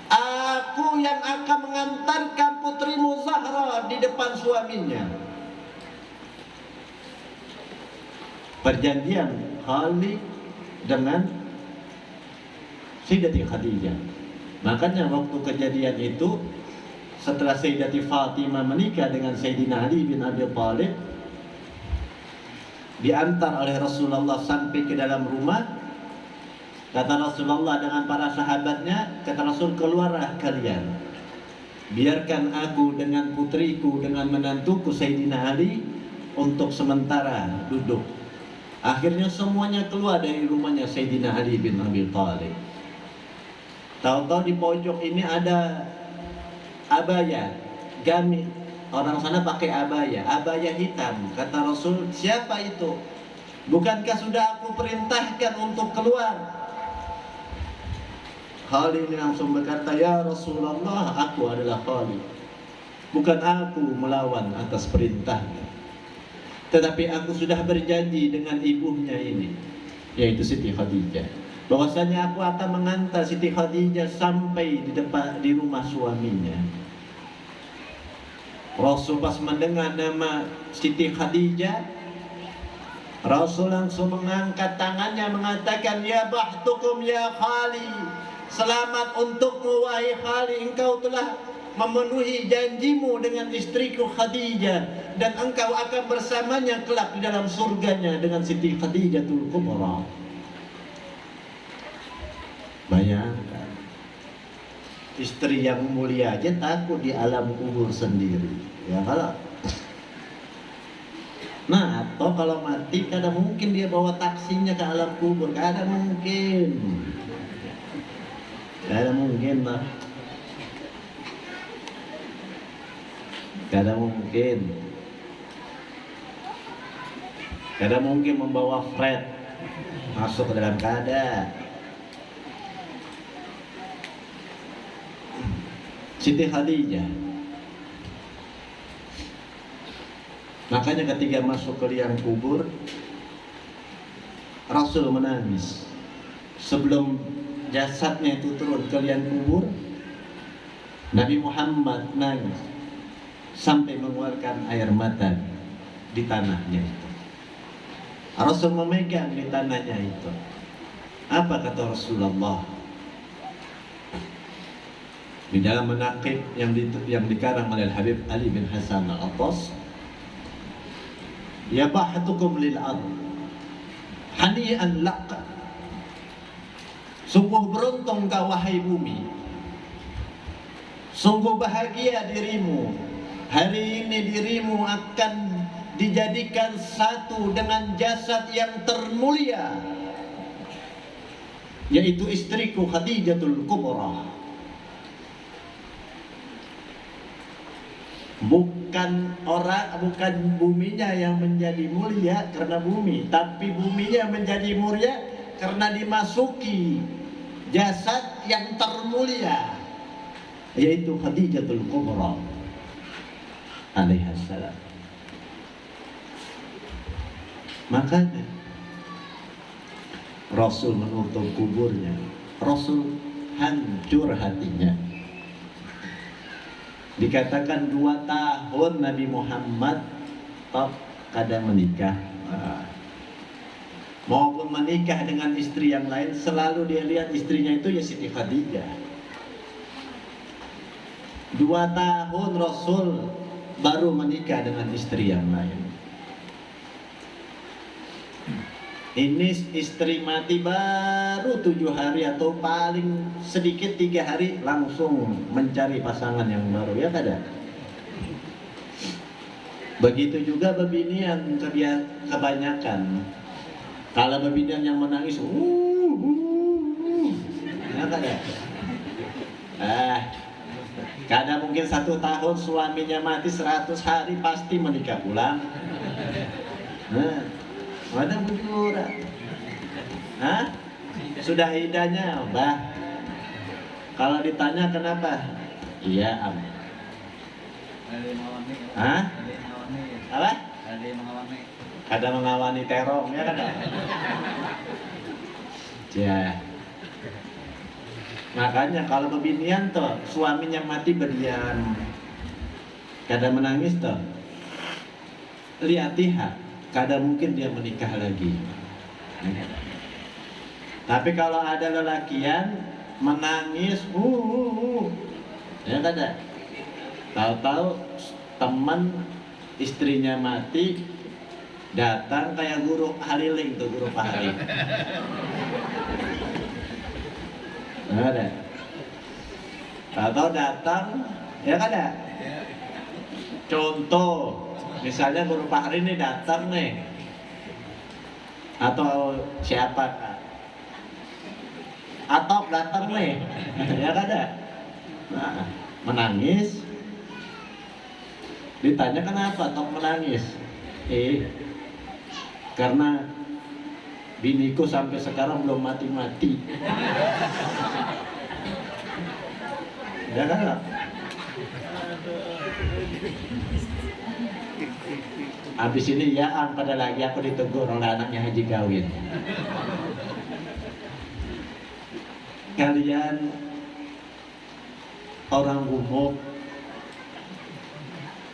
Speaker 3: Aku yang akan mengantarkan putrimu Zahra di depan suaminya. Perjanjian Khalid dengan Sayyidati Khadijah. Makanya waktu kejadian itu, setelah Sayyidati Fatimah menikah dengan Sayyidina Ali bin Abi Thalib, diantar oleh Rasulullah sampai ke dalam rumah. Kata Rasulullah dengan para sahabatnya, kata Rasul, keluarlah kalian, biarkan aku dengan putriku, dengan menantuku Sayyidina Ali untuk sementara duduk. Akhirnya semuanya keluar dari rumahnya Sayyidina Ali bin Abi Thalib. Tahu-tahu di pojok ini ada abaya, gami. Orang sana pakai abaya hitam. Kata Rasul, siapa itu? Bukankah sudah aku perintahkan untuk keluar? Khalid langsung berkata, ya Rasulullah, aku adalah Khalid. Bukan aku melawan atas perintahnya, tetapi aku sudah berjanji dengan ibunya ini, yaitu Siti Khadijah, bahwasanya aku akan mengantar Siti Khadijah sampai di rumah suaminya. Rasul pas mendengar nama Siti Khadijah, Rasul langsung mengangkat tangannya mengatakan, ya bahtukum ya Khalid, selamat untukmu wahai Khalid, engkau telah memenuhi janjimu dengan istriku Khadijah, dan engkau akan bersamanya kelak di dalam surganya dengan Siti Khadijatul Kubra. Bayangkan, istri yang mulia aja takut di alam kubur sendiri, ya kalau. Nah, atau kalau mati, kadang mungkin dia bawa taksinya ke alam kubur, kadang mungkin. Kadang mungkin lah. Kadang mungkin membawa Fred masuk ke dalam keadaan. Siti Khadijah, makanya ketika masuk ke liang kubur, Rasul menangis. Sebelum jasadnya itu turun ke liang kubur, Nabi Muhammad nangis sampai mengeluarkan air mata di tanahnya itu. Rasul memegang di tanahnya itu. Apa kata Rasulullah? Di dalam menaqib yang dikarang oleh Habib Ali bin Hasan Al-Attas, ya bahtukum lil ard hani'an lak, sungguh beruntung kau wahai bumi, sungguh bahagia dirimu. Hari ini dirimu akan dijadikan satu dengan jasad yang termulia, yaitu istriku Khadijatul Kubra. Bukan buminya yang menjadi mulia karena bumi, tapi buminya menjadi mulia karena dimasuki jasad yang termulia, yaitu Khadijatul Kubra alaihissalam. Makanya Rasul menutup kuburnya, Rasul hancur hatinya. Dikatakan 2 tahun Nabi Muhammad tak kadang menikah, maupun menikah dengan istri yang lain, selalu dia lihat istrinya itu ya Siti Khadijah. 2 tahun Rasul baru menikah dengan istri yang lain. Ini istri mati baru 7 hari atau paling sedikit 3 hari langsung mencari pasangan yang baru, ya kada? Begitu juga bebinian kebanyakan. Kalau bebinian yang menangis, ya kada? Kadang mungkin 1 tahun suaminya mati 100 hari pasti menikah pulang. Mana bujur? Sudah idahnya, Bah. Kalau ditanya kenapa? Iya, Hah? Apa? Ada mengawani terong ya kan? Ya. Makanya kalau kebinian tuh suaminya mati berdiam, kadang menangis tuh, lihatihah, kadang mungkin dia menikah lagi. Tapi kalau ada lelakian menangis, ya kada. Tahu-tahu teman istrinya mati, datang kayak guru haliling tuh, guru pahaling. Ada. Tahu-tahu datang, ya kada. Contoh, misalnya guru pahaling ini datang nih, atau siapa? Atau datang nih, ya kada. Nah, menangis. Ditanya kenapa Tok menangis? Karena biniku sampai sekarang belum mati-mati. Ya kan? Habis ini ya pada lagi aku ditegur oleh anaknya Haji Gawin. Kalian orang gumuk,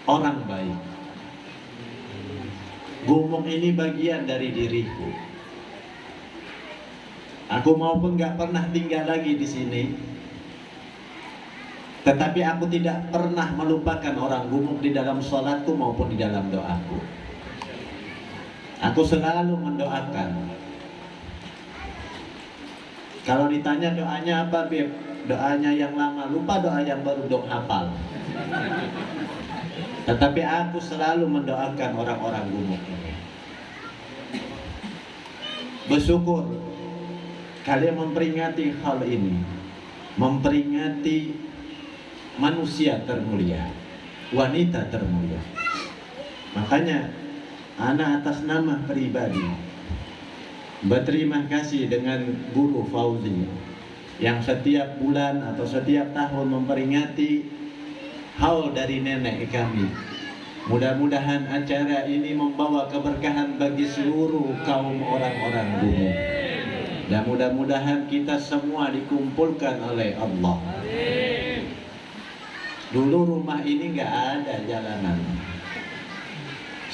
Speaker 3: orang baik. Gumuk ini bagian dari diriku. Aku maupun gak pernah tinggal lagi di sini, tetapi aku tidak pernah melupakan orang gumuk di dalam sholatku maupun di dalam doaku. Aku selalu mendoakan. Kalau ditanya doanya apa, Beb? Doanya yang lama lupa, doa yang baru dong hafal. Tetapi aku selalu mendoakan orang-orang gumuk ini. Bersyukur kalian memperingati hal ini, memperingati manusia termulia, wanita termulia. Makanya anak atas nama pribadi berterima kasih dengan Guru Fauzi yang setiap bulan atau setiap tahun memperingati haul dari nenek kami. Mudah-mudahan acara ini membawa keberkahan bagi seluruh kaum orang-orang gumuk. Dan mudah-mudahan kita semua dikumpulkan oleh Allah. Dulu rumah ini nggak ada jalanan.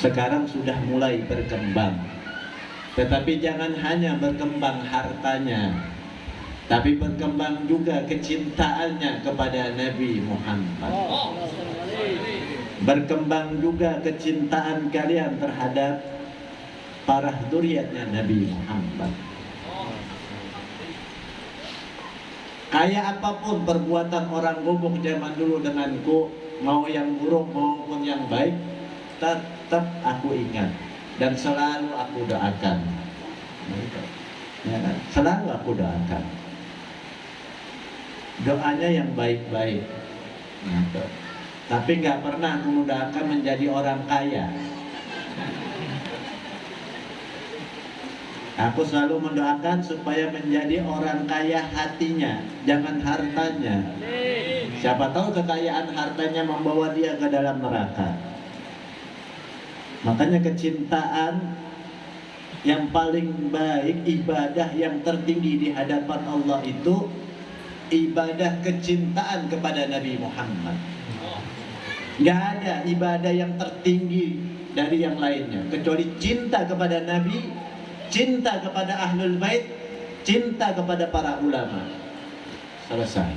Speaker 3: Sekarang sudah mulai berkembang. Tetapi jangan hanya berkembang hartanya, tapi berkembang juga kecintaannya kepada Nabi Muhammad. Berkembang juga kecintaan kalian terhadap para zuriatnya Nabi Muhammad. Kayak apapun perbuatan orang gumuk zaman dulu denganku, mau yang buruk maupun yang baik, tetap aku ingat dan selalu aku doakan. Ya, selalu aku doakan. Doanya yang baik-baik. Tapi nggak pernah aku doakan menjadi orang kaya. Aku selalu mendoakan supaya menjadi orang kaya hatinya, jangan hartanya. Siapa tahu kekayaan hartanya membawa dia ke dalam neraka. Makanya kecintaan yang paling baik, ibadah yang tertinggi di hadapan Allah itu ibadah kecintaan kepada Nabi Muhammad. Gak ada ibadah yang tertinggi dari yang lainnya kecuali cinta kepada Nabi, cinta kepada Ahlul Bait, cinta kepada para ulama. Selesai.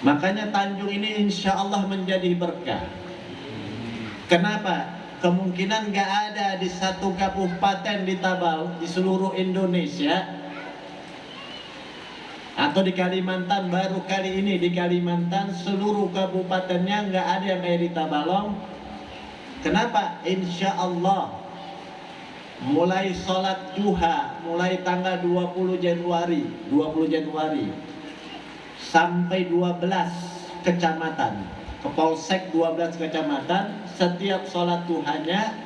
Speaker 3: Makanya Tanjung ini insya Allah menjadi berkah. Kenapa? Kemungkinan gak ada di satu kabupaten di Tabal di seluruh Indonesia atau di Kalimantan, baru kali ini di Kalimantan seluruh kabupatennya nggak ada yang kayak di Tabalong. Kenapa? Insya Allah mulai sholat duha, mulai tanggal 20 Januari sampai 12 kecamatan, Kepolsek 12 kecamatan, setiap sholat duhanya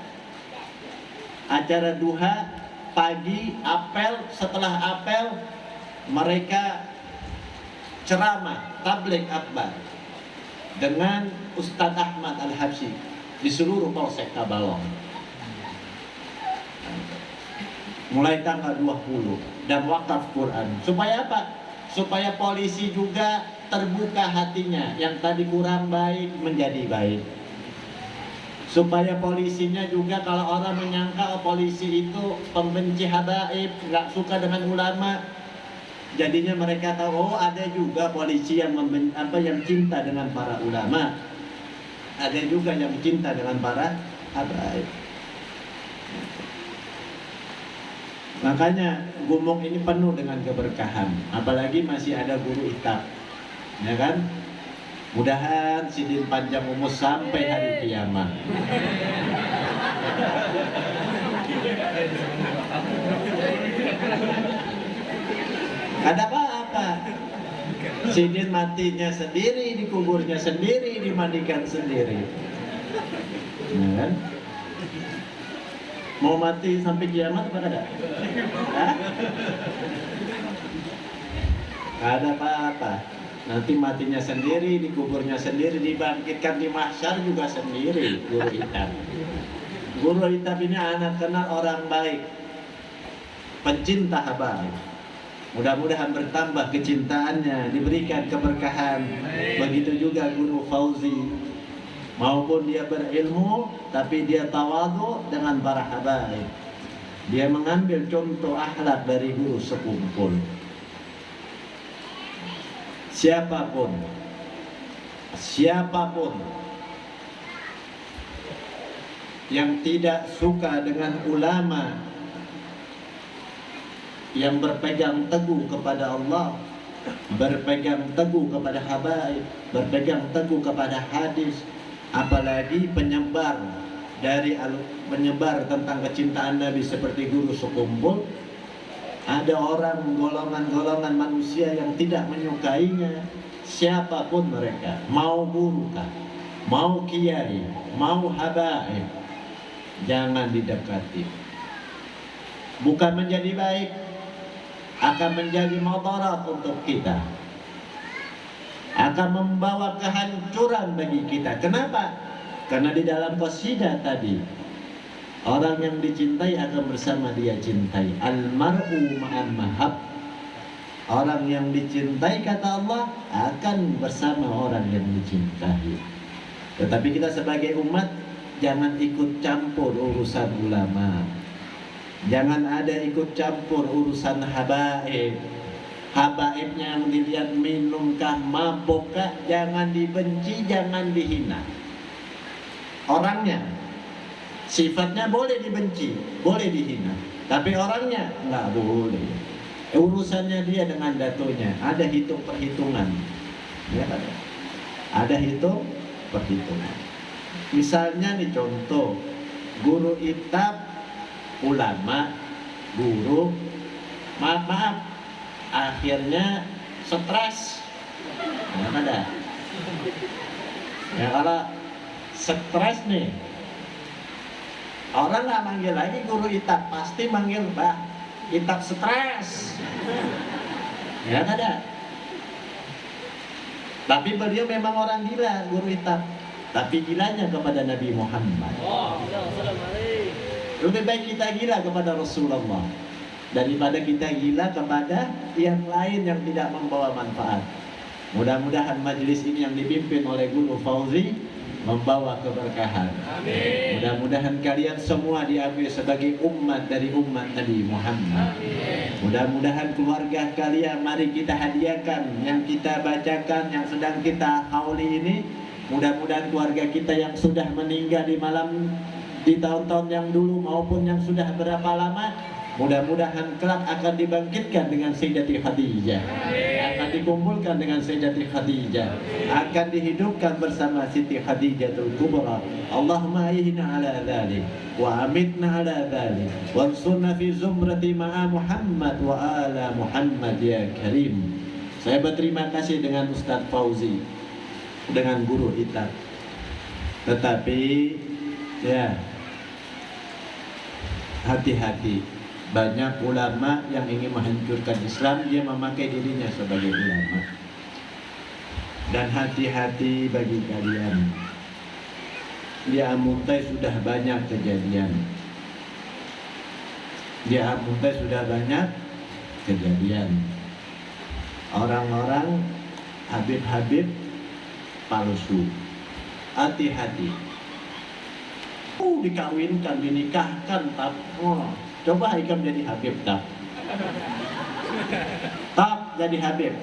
Speaker 3: acara duha pagi, apel, setelah apel mereka ceramah tabligh akbar dengan Ustadz Ahmad Al-Habsyi di seluruh Polsek Tabalong. Mulai tanggal 20 dan wakaf Quran. Supaya apa? Supaya polisi juga terbuka hatinya, yang tadi kurang baik menjadi baik. Supaya polisinya juga, kalau orang menyangka oh, polisi itu pembenci habaib, nggak suka dengan ulama, jadinya mereka tahu oh ada juga polisi yang yang cinta dengan para ulama, ada juga yang cinta dengan para habaib. Makanya Gumuk ini penuh dengan keberkahan, apalagi masih ada guru itab, ya kan? Mudahan sidin panjang umur sampai hari kiamat. Ada apa-apa? Sidin matinya sendiri, dikuburnya sendiri, dimandikan sendiri, ya kan? Mau mati sampai kiamat apa ada? Hah? Ada apa-apa? Nanti matinya sendiri, dikuburnya sendiri, dibangkitkan di mahsyar juga sendiri. Guru hitam. Guru hitam ini anak kenal orang baik, pencinta habaib. Mudah-mudahan bertambah kecintaannya, diberikan keberkahan. Begitu juga Guru Fauzi. Maupun dia berilmu, tapi dia tawadhu dengan para habaib. Dia mengambil contoh akhlak dari guru sekumpul. Siapapun yang tidak suka dengan ulama yang berpegang teguh kepada Allah, berpegang teguh kepada habaib, berpegang teguh kepada hadis, apalagi penyebar tentang kecintaan Nabi seperti guru sekumpul. Ada orang golongan-golongan manusia yang tidak menyukainya, siapapun mereka, mau guru kah, mau kiai, mau habaib, jangan didekati. Bukan menjadi baik, akan menjadi madarat untuk kita, akan membawa kehancuran bagi kita. Kenapa? Karena di dalam qasidah tadi, orang yang dicintai akan bersama dia cintai. Al-mar'u ma'an mahab. Orang yang dicintai kata Allah akan bersama orang yang dicintai. Tetapi kita sebagai umat jangan ikut campur urusan ulama. Jangan ada ikut campur urusan habaib. Habaibnya yang dilihat minumkah, mabukkah, jangan dibenci, jangan dihina. Orangnya, sifatnya boleh dibenci, boleh dihina, tapi orangnya nggak boleh. Urusannya dia dengan datonya, ada perhitungan, ya kan? Ada perhitungan. Misalnya nih contoh, guru itab, ulama, guru, maaf, akhirnya stres, ya ada. Ya kalau stres nih, orang nggak manggil lagi guru itab, pasti manggil Mbak itab stres. Ya nggak ada. Tapi beliau memang orang gila, guru itab. Tapi gilanya kepada Nabi Muhammad. Lebih baik kita gila kepada Rasulullah daripada kita gila kepada yang lain yang tidak membawa manfaat. Mudah-mudahan majelis ini yang dipimpin oleh Guru Fauzi membawa keberkahan. Amin. Mudah-mudahan kalian semua diakui sebagai umat dari umat Nabi Muhammad. Amin. Mudah-mudahan keluarga kalian, mari kita hadiahkan yang kita bacakan, yang sedang kita hauli ini. Mudah-mudahan keluarga kita yang sudah meninggal di tahun-tahun yang dulu maupun yang sudah berapa lama, mudah-mudahan kelak akan dibangkitkan dengan Sayyidati Khadijah, akan dikumpulkan dengan Sayyidati Khadijah, akan dihidupkan bersama Siti Khadijatul Kubra. Allahumma ahyina ala dzalik wa amitna ala dzalik wansurna fi zumrati ma'a Muhammad wa ala Muhammad ya Karim. Saya berterima kasih dengan Ustaz Fauzi, dengan guru itab. Tetapi ya, hati-hati. Banyak ulama yang ingin menghancurkan Islam, dia memakai dirinya sebagai ulama. Dan hati-hati bagi kalian di Amuntai sudah banyak kejadian. Di Amuntai sudah banyak kejadian. Orang-orang Habib-habib palsu. Hati-hati. Dikawinkan, dinikahkan, coba Ikam jadi Habib tak jadi Habib.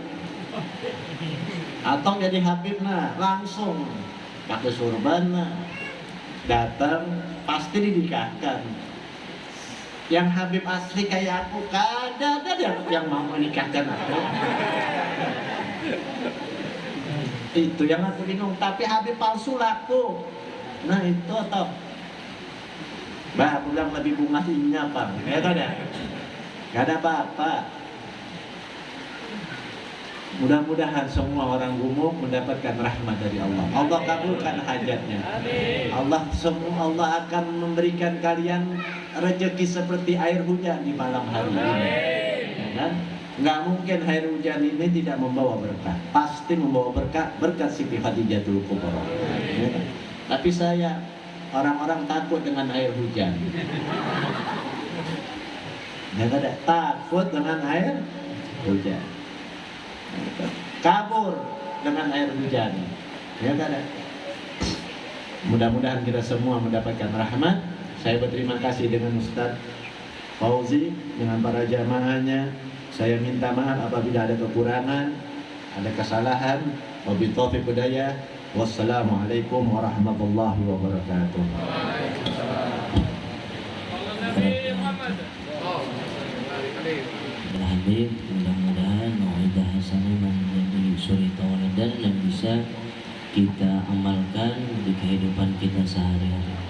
Speaker 3: Atau jadi Habib langsung pakai surban datang pasti dinikahkan. Yang Habib asli kayak aku kada ada yang mau menikahkan aku. Itu yang aku bingung. Tapi Habib palsu laku. Nah itu atau pulang lebih bunga sinya Bang. Ya kan ya? Gak ada apa-apa. Mudah-mudahan semua orang gumuk mendapatkan rahmat dari Allah. Allah kabulkan hajatnya. Allah akan memberikan kalian rezeki seperti air hujan di malam hari ini. Ya kan? Nggak mungkin air hujan ini tidak membawa berkah. Pasti membawa berkah, berkat Siti Khadijatul Kubra. Ya kan? Tapi orang-orang takut dengan air hujan. Ya kan? Takut dengan air hujan. Kabur dengan air hujan. Ya kan? Mudah-mudahan kita semua mendapatkan rahmat. Saya berterima kasih dengan Ustaz Fauzi, dengan para jamaahnya. Saya minta maaf apabila ada kekurangan, ada kesalahan. Wabillahi taufiq hidayah. Wassalamualaikum warahmatullahi wabarakatuh.
Speaker 1: Habib, mudah-mudahan mau'idah hasanah menjadi suri tauladan yang bisa kita amalkan di kehidupan kita sehari-hari.